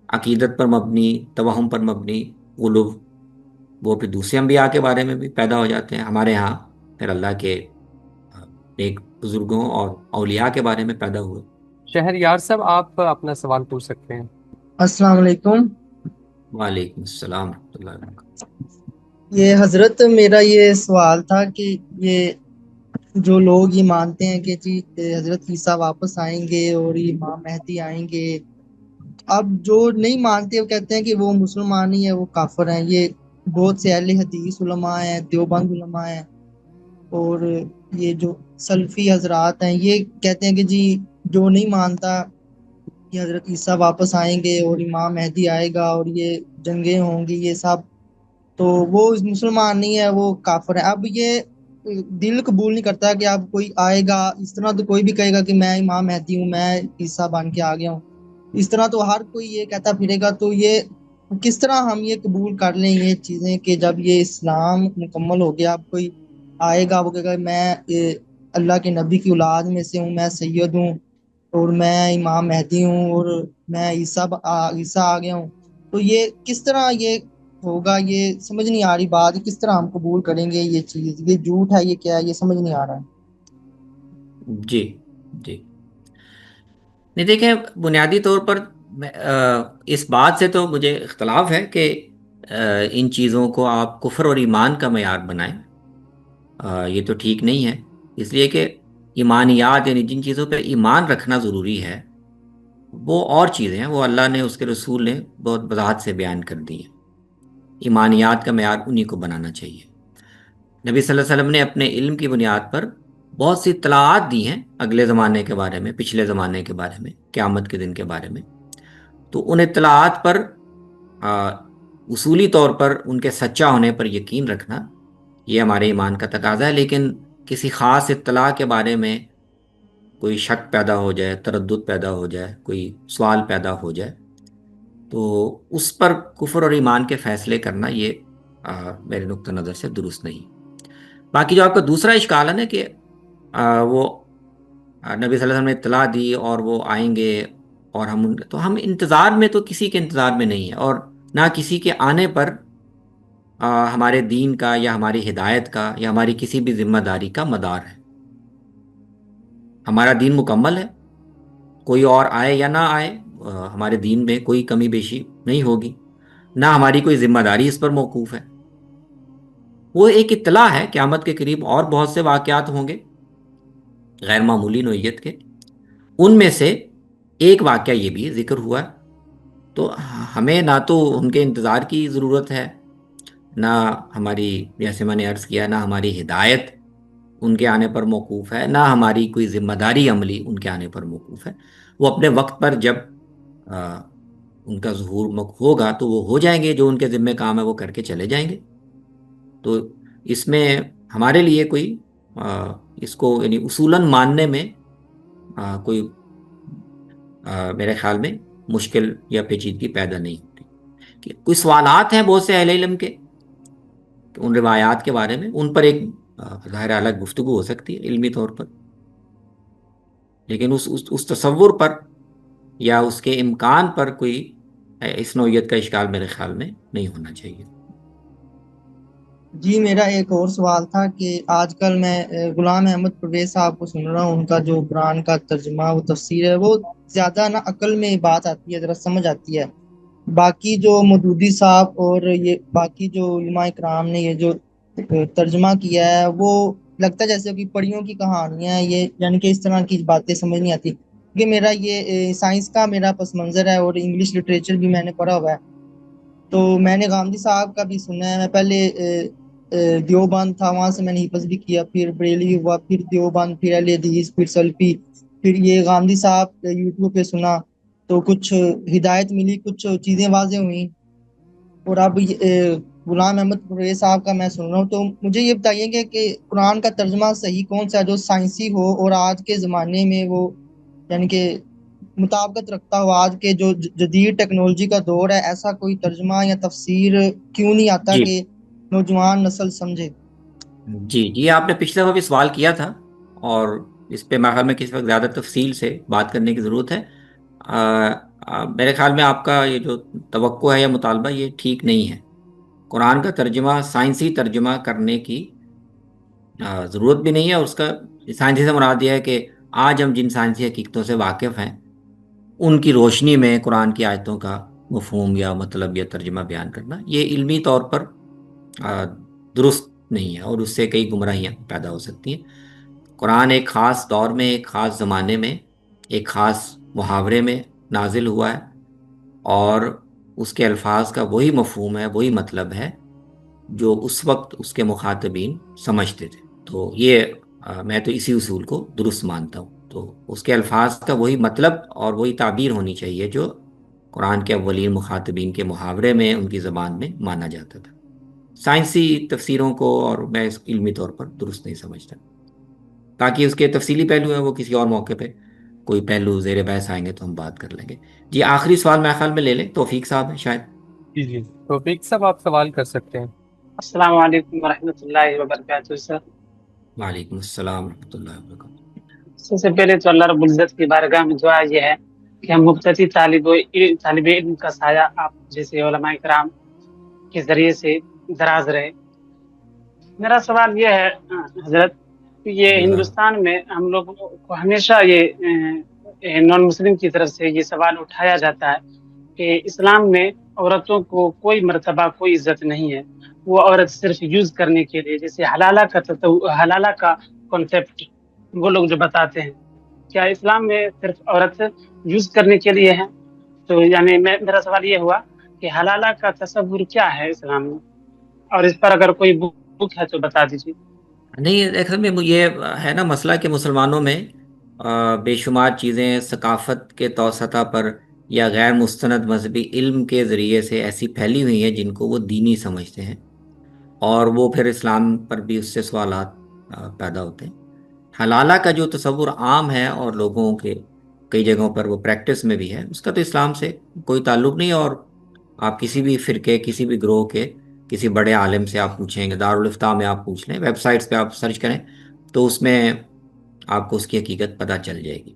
عقیدت پر مبنی، توہم پر مبنی غلو وہ پھر دوسرے انبیاء کے بارے میں بھی پیدا ہو جاتے ہیں، ہمارے ہاں پھر اللہ کے ایک بزرگوں اور اولیاء کے بارے میں پیدا ہوئے۔ شہریار صاحب آپ اپنا سوال پوچھ سکتے ہیں۔ السلام علیکم۔ وعلیکم السلام ورحمۃ اللہ وبرکاتہ۔ یہ حضرت میرا یہ سوال تھا کہ یہ جو لوگ یہ مانتے ہیں کہ جی حضرت عیسیٰ واپس آئیں گے اور امام مہدی آئیں گے، اب جو نہیں مانتے وہ کہتے ہیں کہ وہ مسلمان ہی ہے، وہ کافر ہیں۔ یہ بہت سے اہل حدیث علماء ہیں، دیوبند علماء ہیں، اور یہ جو سلفی حضرات ہیں یہ کہتے ہیں کہ جی جو نہیں مانتا کہ حضرت عیسیٰ واپس آئیں گے اور امام مہدی آئے گا اور یہ جنگیں ہوں گی یہ سب، تو وہ مسلمان نہیں ہے، وہ کافر ہے۔ اب یہ دل قبول نہیں کرتا کہ اب کوئی آئے گا اس طرح، تو کوئی بھی کہے گا کہ میں امام مہدی ہوں، میں عیسیٰ بن کے آ گیا ہوں، اس طرح تو ہر کوئی یہ کہتا پھرے گا۔ تو یہ کس طرح ہم یہ قبول کر لیں یہ چیزیں کہ جب یہ اسلام مکمل ہو گیا، اب کوئی آئے گا وہ کہے گا میں اللہ کے نبی کی اولاد میں سے ہوں، میں سید ہوں اور میں امام مہدی ہوں اور میں عیسیٰ آ گیا ہوں۔ تو یہ کس طرح یہ ہوگا؟ یہ سمجھ نہیں آ رہی بات، کس طرح ہم قبول کریں گے یہ چیز؟ یہ جھوٹ ہے، یہ کیا ہے؟ یہ سمجھ نہیں آ رہا ہے۔ جی جی نہیں، دیکھیں بنیادی طور پر اس بات سے تو مجھے اختلاف ہے کہ ان چیزوں کو آپ کفر اور ایمان کا معیار بنائیں، یہ تو ٹھیک نہیں ہے، اس لیے کہ ایمانیات یعنی جن چیزوں پہ ایمان رکھنا ضروری ہے وہ اور چیزیں ہیں، وہ اللہ نے اس کے رسول نے بہت وضاحت سے بیان کر دی ہیں۔ ایمانیات کا معیار انہی کو بنانا چاہیے۔ نبی صلی اللہ علیہ وسلم نے اپنے علم کی بنیاد پر بہت سی اطلاعات دی ہیں اگلے زمانے کے بارے میں، پچھلے زمانے کے بارے میں، قیامت کے دن کے بارے میں، تو ان اطلاعات پر اصولی طور پر ان کے سچا ہونے پر یقین رکھنا یہ ہمارے ایمان کا تقاضا ہے۔ لیکن کسی خاص اطلاع کے بارے میں کوئی شک پیدا ہو جائے، تردد پیدا ہو جائے، کوئی سوال پیدا ہو جائے، تو اس پر کفر اور ایمان کے فیصلے کرنا یہ میرے نقطہ نظر سے درست نہیں۔ باقی جو آپ کا دوسرا اشکال ہے نا کہ وہ نبی صلی اللہ علیہ وسلم نے اطلاع دی اور وہ آئیں گے اور تو ہم انتظار میں، تو کسی کے انتظار میں نہیں ہے، اور نہ کسی کے آنے پر ہمارے دین کا یا ہماری ہدایت کا یا ہماری کسی بھی ذمہ داری کا مدار ہے۔ ہمارا دین مکمل ہے، کوئی اور آئے یا نہ آئے ہمارے دین میں کوئی کمی بیشی نہیں ہوگی، نہ ہماری کوئی ذمہ داری اس پر موقوف ہے۔ وہ ایک اطلاع ہے، قیامت کے قریب اور بہت سے واقعات ہوں گے غیر معمولی نوعیت کے، ان میں سے ایک واقعہ یہ بھی ذکر ہوا ہے، تو ہمیں نہ تو ان کے انتظار کی ضرورت ہے، نہ ہماری، جیسے میں نے عرض کیا، نہ ہماری ہدایت ان کے آنے پر موقوف ہے، نہ ہماری کوئی ذمہ داری عملی ان کے آنے پر موقوف ہے۔ وہ اپنے وقت پر جب ان کا ظہور ہوگا تو وہ ہو جائیں گے، جو ان کے ذمہ کام ہے وہ کر کے چلے جائیں گے۔ تو اس میں ہمارے لیے کوئی اس کو یعنی اصولاً ماننے میں کوئی میرے خیال میں مشکل یا پیچیدگی پیدا نہیں ہوتی۔ کہ کوئی سوالات ہیں بہت سے اہل علم کے ان روایات کے بارے میں، ان پر ایک ظاہر الگ گفتگو ہو سکتی ہے علمی طور پر، لیکن اس تصور پر یا اس کے امکان پر کوئی اس نوعیت کا اشکال میرے خیال میں نہیں ہونا چاہیے۔ جی میرا ایک اور سوال تھا کہ آج کل میں غلام احمد پرویز صاحب کو سن رہا ہوں، ان کا جو قرآن کا ترجمہ وہ تفسیر ہے، وہ زیادہ نا عقل میں بات آتی ہے، ذرا سمجھ آتی ہے۔ باقی جو مودودی صاحب اور یہ باقی جو علماء کرام نے یہ جو ترجمہ کیا ہے، وہ لگتا ہے جیسے کہ پڑیوں کی کہانیاں ہیں یہ، یعنی کہ اس طرح کی باتیں سمجھ نہیں آتی۔ کہ میرا یہ سائنس کا میرا پس منظر ہے اور انگلش لٹریچر بھی میں نے پڑھا ہوا ہے، تو میں نے غامدی صاحب کا بھی سنا ہے۔ میں پہلے دیوبند تھا، وہاں سے میں نے حفظ بھی کیا، پھر بریلوی ہوا، پھر دیوبند، پھر اہل حدیث، پھر سلفی، پھر یہ غامدی صاحب یوٹیوب پہ سنا تو کچھ ہدایت ملی، کچھ چیزیں واضح ہوئیں، اور اب غلام احمد پرویز صاحب کا میں سن رہا ہوں۔ تو مجھے یہ بتائیے کہ قرآن کا ترجمہ صحیح کون سا ہے جو سائنسی ہو اور آج کے زمانے میں وہ یعنی کہ مطابقت رکھتا ہو، آج کے جو جدید ٹیکنالوجی کا دور ہے، ایسا کوئی ترجمہ یا تفسیر کیوں نہیں آتا جی کہ نوجوان نسل سمجھے؟ جی آپ نے پچھلے دفعہ بھی سوال کیا تھا، اور اس پہ میرے خیال میں کس وقت زیادہ تفصیل سے بات کرنے کی ضرورت ہے۔ میرے خیال میں آپ کا یہ جو توقع ہے یا مطالبہ یہ ٹھیک نہیں ہے۔ قرآن کا ترجمہ سائنسی ترجمہ کرنے کی ضرورت بھی نہیں ہے، اور اس کا سائنسی سے مراد یہ ہے کہ آج ہم جن سائنسی حقیقتوں سے واقف ہیں ان کی روشنی میں قرآن کی آیتوں کا مفہوم یا مطلب یا ترجمہ بیان کرنا یہ علمی طور پر درست نہیں ہے، اور اس سے کئی گمراہیاں پیدا ہو سکتی ہیں۔ قرآن ایک خاص دور میں، ایک خاص زمانے میں، ایک خاص محاورے میں نازل ہوا ہے، اور اس کے الفاظ کا وہی مفہوم ہے، وہی مطلب ہے جو اس وقت اس کے مخاطبین سمجھتے تھے۔ تو یہ میں تو اسی اصول کو درست مانتا ہوں۔ تو اس کے الفاظ کا وہی مطلب اور وہی تعبیر ہونی چاہیے جو قرآن کے اولین مخاطبین کے محاورے میں ان کی زبان میں مانا جاتا تھا. سائنسی تفسیروں کو اور میں اس علمی طور پر درست نہیں سمجھتا. باقی اس کے تفصیلی پہلو ہیں وہ کسی اور موقع پہ کوئی پہلو زیر بحث آئیں گے تو ہم بات کر لیں گے. جی آخری سوال میرے خیال میں لے لیں, توفیق صاحب ہیں شاید. جی جی توفیق صاحب آپ سوال کر سکتے ہیں. السلام علیکم ورحمۃ اللہ وبرکاتہ. سر وعلیکم السلام ورحمۃ اللہ وبرکاتہ. سب سے پہلے تو اللہ رب العزت کی بارگاہ میں دعا یہ ہے کہ ہم مبتدی طالب علم کا سایہ آپ جیسے علماء کرام کے ذریعے سے دراز رہے. میرا سوال یہ ہے حضرت, یہ ہندوستان میں ہم لوگوں کو ہمیشہ یہ نان مسلم کی طرف سے یہ سوال اٹھایا جاتا ہے کہ اسلام میں عورتوں کو کوئی مرتبہ کوئی عزت نہیں ہے, وہ عورت صرف یوز کرنے کے لیے, جیسے حلالہ کا کانسیپٹ وہ لوگ جو بتاتے ہیں, کیا اسلام میں صرف عورت یوز کرنے کے لیے ہے؟ تو یعنی میرا سوال یہ ہوا کہ حلالہ کا تصور کیا ہے اسلام میں, اور اس پر اگر کوئی بک ہے تو بتا دیجیے. نہیں اصل میں یہ ہے نا مسئلہ کہ مسلمانوں میں بے شمار چیزیں ثقافت کے سطح پر یا غیر مستند مذہبی علم کے ذریعے سے ایسی پھیلی ہوئی ہیں جن کو وہ دینی سمجھتے ہیں, اور وہ پھر اسلام پر بھی اس سے سوالات پیدا ہوتے ہیں. حلالہ کا جو تصور عام ہے اور لوگوں کے کئی جگہوں پر وہ پریکٹس میں بھی ہے, اس کا تو اسلام سے کوئی تعلق نہیں. اور آپ کسی بھی فرقے کسی بھی گروہ کے کسی بڑے عالم سے آپ پوچھیں گے, دارالفتاء میں آپ پوچھ لیں, ویب سائٹس پہ آپ سرچ کریں تو اس میں آپ کو اس کی حقیقت پتہ چل جائے گی.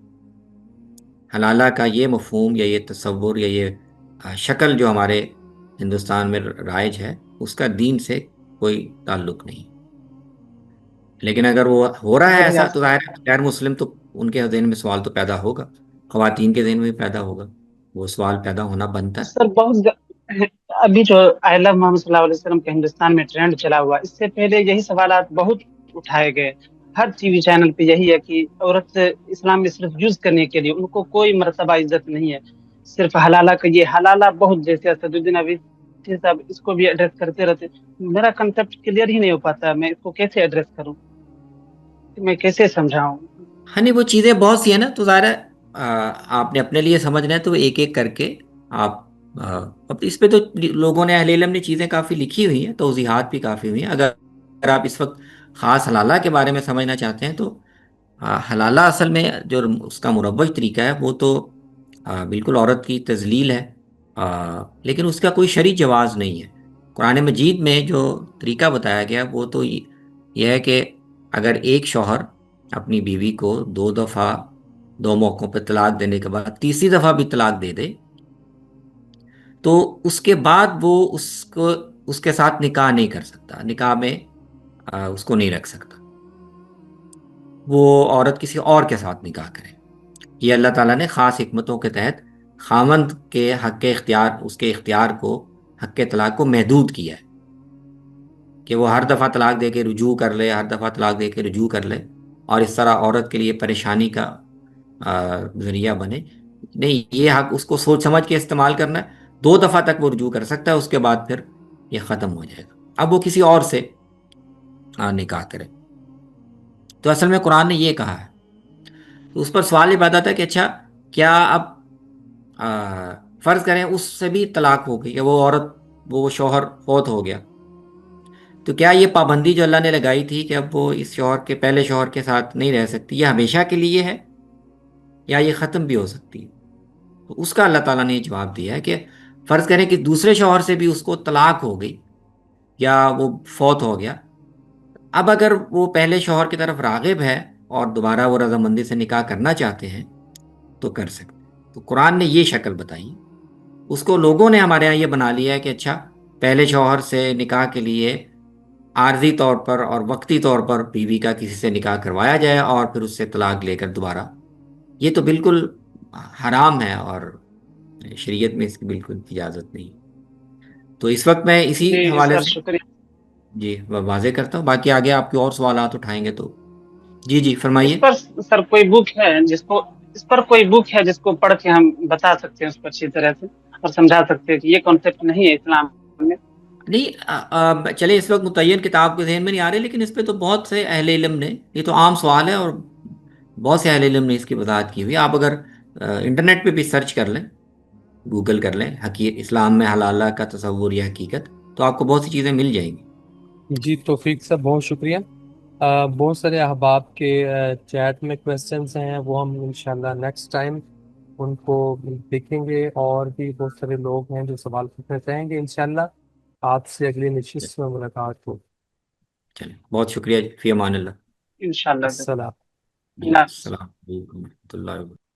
حلالہ کا یہ مفہوم یا یہ تصور یا یہ شکل جو ہمارے ہندوستان میں رائج ہے اس کا دین سے کوئی تعلق نہیں. لیکن اگر وہ ہو رہا ہے ایسا تو ظاہر ہے غیر مسلم تو ان کے ذہن میں سوال تو پیدا ہوگا, خواتین کے ذہن میں بھی پیدا ہوگا, وہ سوال پیدا ہونا بنتا ہے. سر بہت ابھی جو آئلہ محمد صلی اللہ علیہ وسلم کے ہندوستان میں ٹرینڈ چلا ہوا, اس سے پہلے یہی سوالات بہت اٹھائے گئے. ہر ٹی وی چینل پہ یہی ہے کہ عورت اسلام میں صرف یوز کرنے کے لیے, ان کو کوئی مرتبہ عزت نہیں ہے, صرف حلالہ کا یہ حلالہ بہت جیسے اسدالدین اویسی صاحب اس کو بھی ایڈریس کرتے رہتے. میرا کنسیپٹ کلیئر ہی نہیں ہو پاتا, میں اس کو کیسے ایڈریس کروں, میں کیسے سمجھاؤں؟ ہاں نہیں وہ چیزیں بہت سی ہیں نا, تو ظاہر ہے آپ نے اپنے لیے سمجھنا ہے تو ایک ایک کر کے آپ اب اس پہ تو لوگوں نے اہل علم نے چیزیں کافی لکھی ہوئی ہیں, توضیحات بھی کافی ہوئی ہیں. اگر آپ اس وقت خاص حلالہ کے بارے میں سمجھنا چاہتے ہیں تو حلالہ اصل میں جو اس کا مروج طریقہ ہے وہ تو بالکل عورت کی تذلیل ہے, لیکن اس کا کوئی شرعی جواز نہیں ہے. قرآن مجید میں جو طریقہ بتایا گیا وہ تو یہ ہے کہ اگر ایک شوہر اپنی بیوی کو 2 دفعہ 2 موقعوں پہ طلاق دینے کے بعد تیسری دفعہ بھی طلاق دے دے تو اس کے بعد وہ اس کے ساتھ نکاح نہیں کر سکتا, نکاح میں اس کو نہیں رکھ سکتا, وہ عورت کسی اور کے ساتھ نکاح کرے. یہ اللہ تعالیٰ نے خاص حکمتوں کے تحت خاوند کے حق اختیار, اس کے اختیار کو, حق طلاق کو محدود کیا ہے کہ وہ ہر دفعہ طلاق دے کے رجوع کر لے, ہر دفعہ طلاق دے کے رجوع کر لے, اور اس طرح عورت کے لیے پریشانی کا ذریعہ بنے. نہیں, یہ حق اس کو سوچ سمجھ کے استعمال کرنا ہے. 2 دفعہ تک وہ رجوع کر سکتا ہے, اس کے بعد پھر یہ ختم ہو جائے گا. اب وہ کسی اور سے نکاح کرے. تو اصل میں قرآن نے یہ کہا ہے. تو اس پر سوال یہ پیدا تھا کہ اچھا کیا اب فرض کریں اس سے بھی طلاق ہو گئی, یا وہ عورت وہ شوہر فوت ہو گیا, تو کیا یہ پابندی جو اللہ نے لگائی تھی کہ اب وہ اس شوہر کے پہلے شوہر کے ساتھ نہیں رہ سکتی, یہ ہمیشہ کے لیے ہے یا یہ ختم بھی ہو سکتی ہے؟ تو اس کا اللہ تعالیٰ نے یہ جواب دیا ہے کہ فرض کریں کہ دوسرے شوہر سے بھی اس کو طلاق ہو گئی یا وہ فوت ہو گیا, اب اگر وہ پہلے شوہر کی طرف راغب ہے اور دوبارہ وہ رضامندی سے نکاح کرنا چاہتے ہیں تو کر سکتے. تو قرآن نے یہ شکل بتائی. اس کو لوگوں نے ہمارے یہاں یہ بنا لیا ہے کہ اچھا پہلے شوہر سے نکاح کے لیے عارضی طور پر اور وقتی طور پر بیوی کا کسی سے نکاح کروایا جائے اور پھر اس سے طلاق لے کر دوبارہ, یہ تو بالکل حرام ہے اور شریعت میں اس کی بالکل اجازت نہیں. تو اس وقت میں اسی حوالے سے جی واضح کرتا ہوں, باقی آگے آپ کے اور سوالات اٹھائیں گے تو جی فرمائیے. اس پر سر کوئی بک ہے جس کو پڑھ کے ہم بتا سکتے ہیں اس کو اچھی طرح سے اور سمجھا سکتے ہیں کہ یہ کانسیپٹ نہیں ہے اسلام میں؟ نہیں چلے اس وقت متعین کتاب کے ذہن میں نہیں آ رہے, لیکن اس پہ تو بہت سے اہل علم نے, یہ تو عام سوال ہے اور بہت سے اہل علم نے اس کی وضاحت کی ہوئی. آپ اگر انٹرنیٹ پہ بھی سرچ کر لیں، گوگل کر لیں اسلام میں حلالہ کا تصور یا حقیقت، تو آپ کو بہت سی چیزیں مل جائیں گی. جی توفیق صاحب بہت شکریہ. بہت سارے احباب کے چیٹ میں کویسچنس ہیں، وہ ہم انشاءاللہ نیکسٹ ٹائم ان کو دیکھیں گے، اور بھی بہت سارے لوگ ہیں جو سوال پوچھنا چاہیں گے. انشاءاللہ آپ سے اگلی نشست میں ملاقات ہو. چلیں، بہت شکریہ. فی امان اللہ. انشاءاللہ. السلام. جی، اللہ حافظ. السلام علیکم و رحمۃ اللہ وبرکاتہ.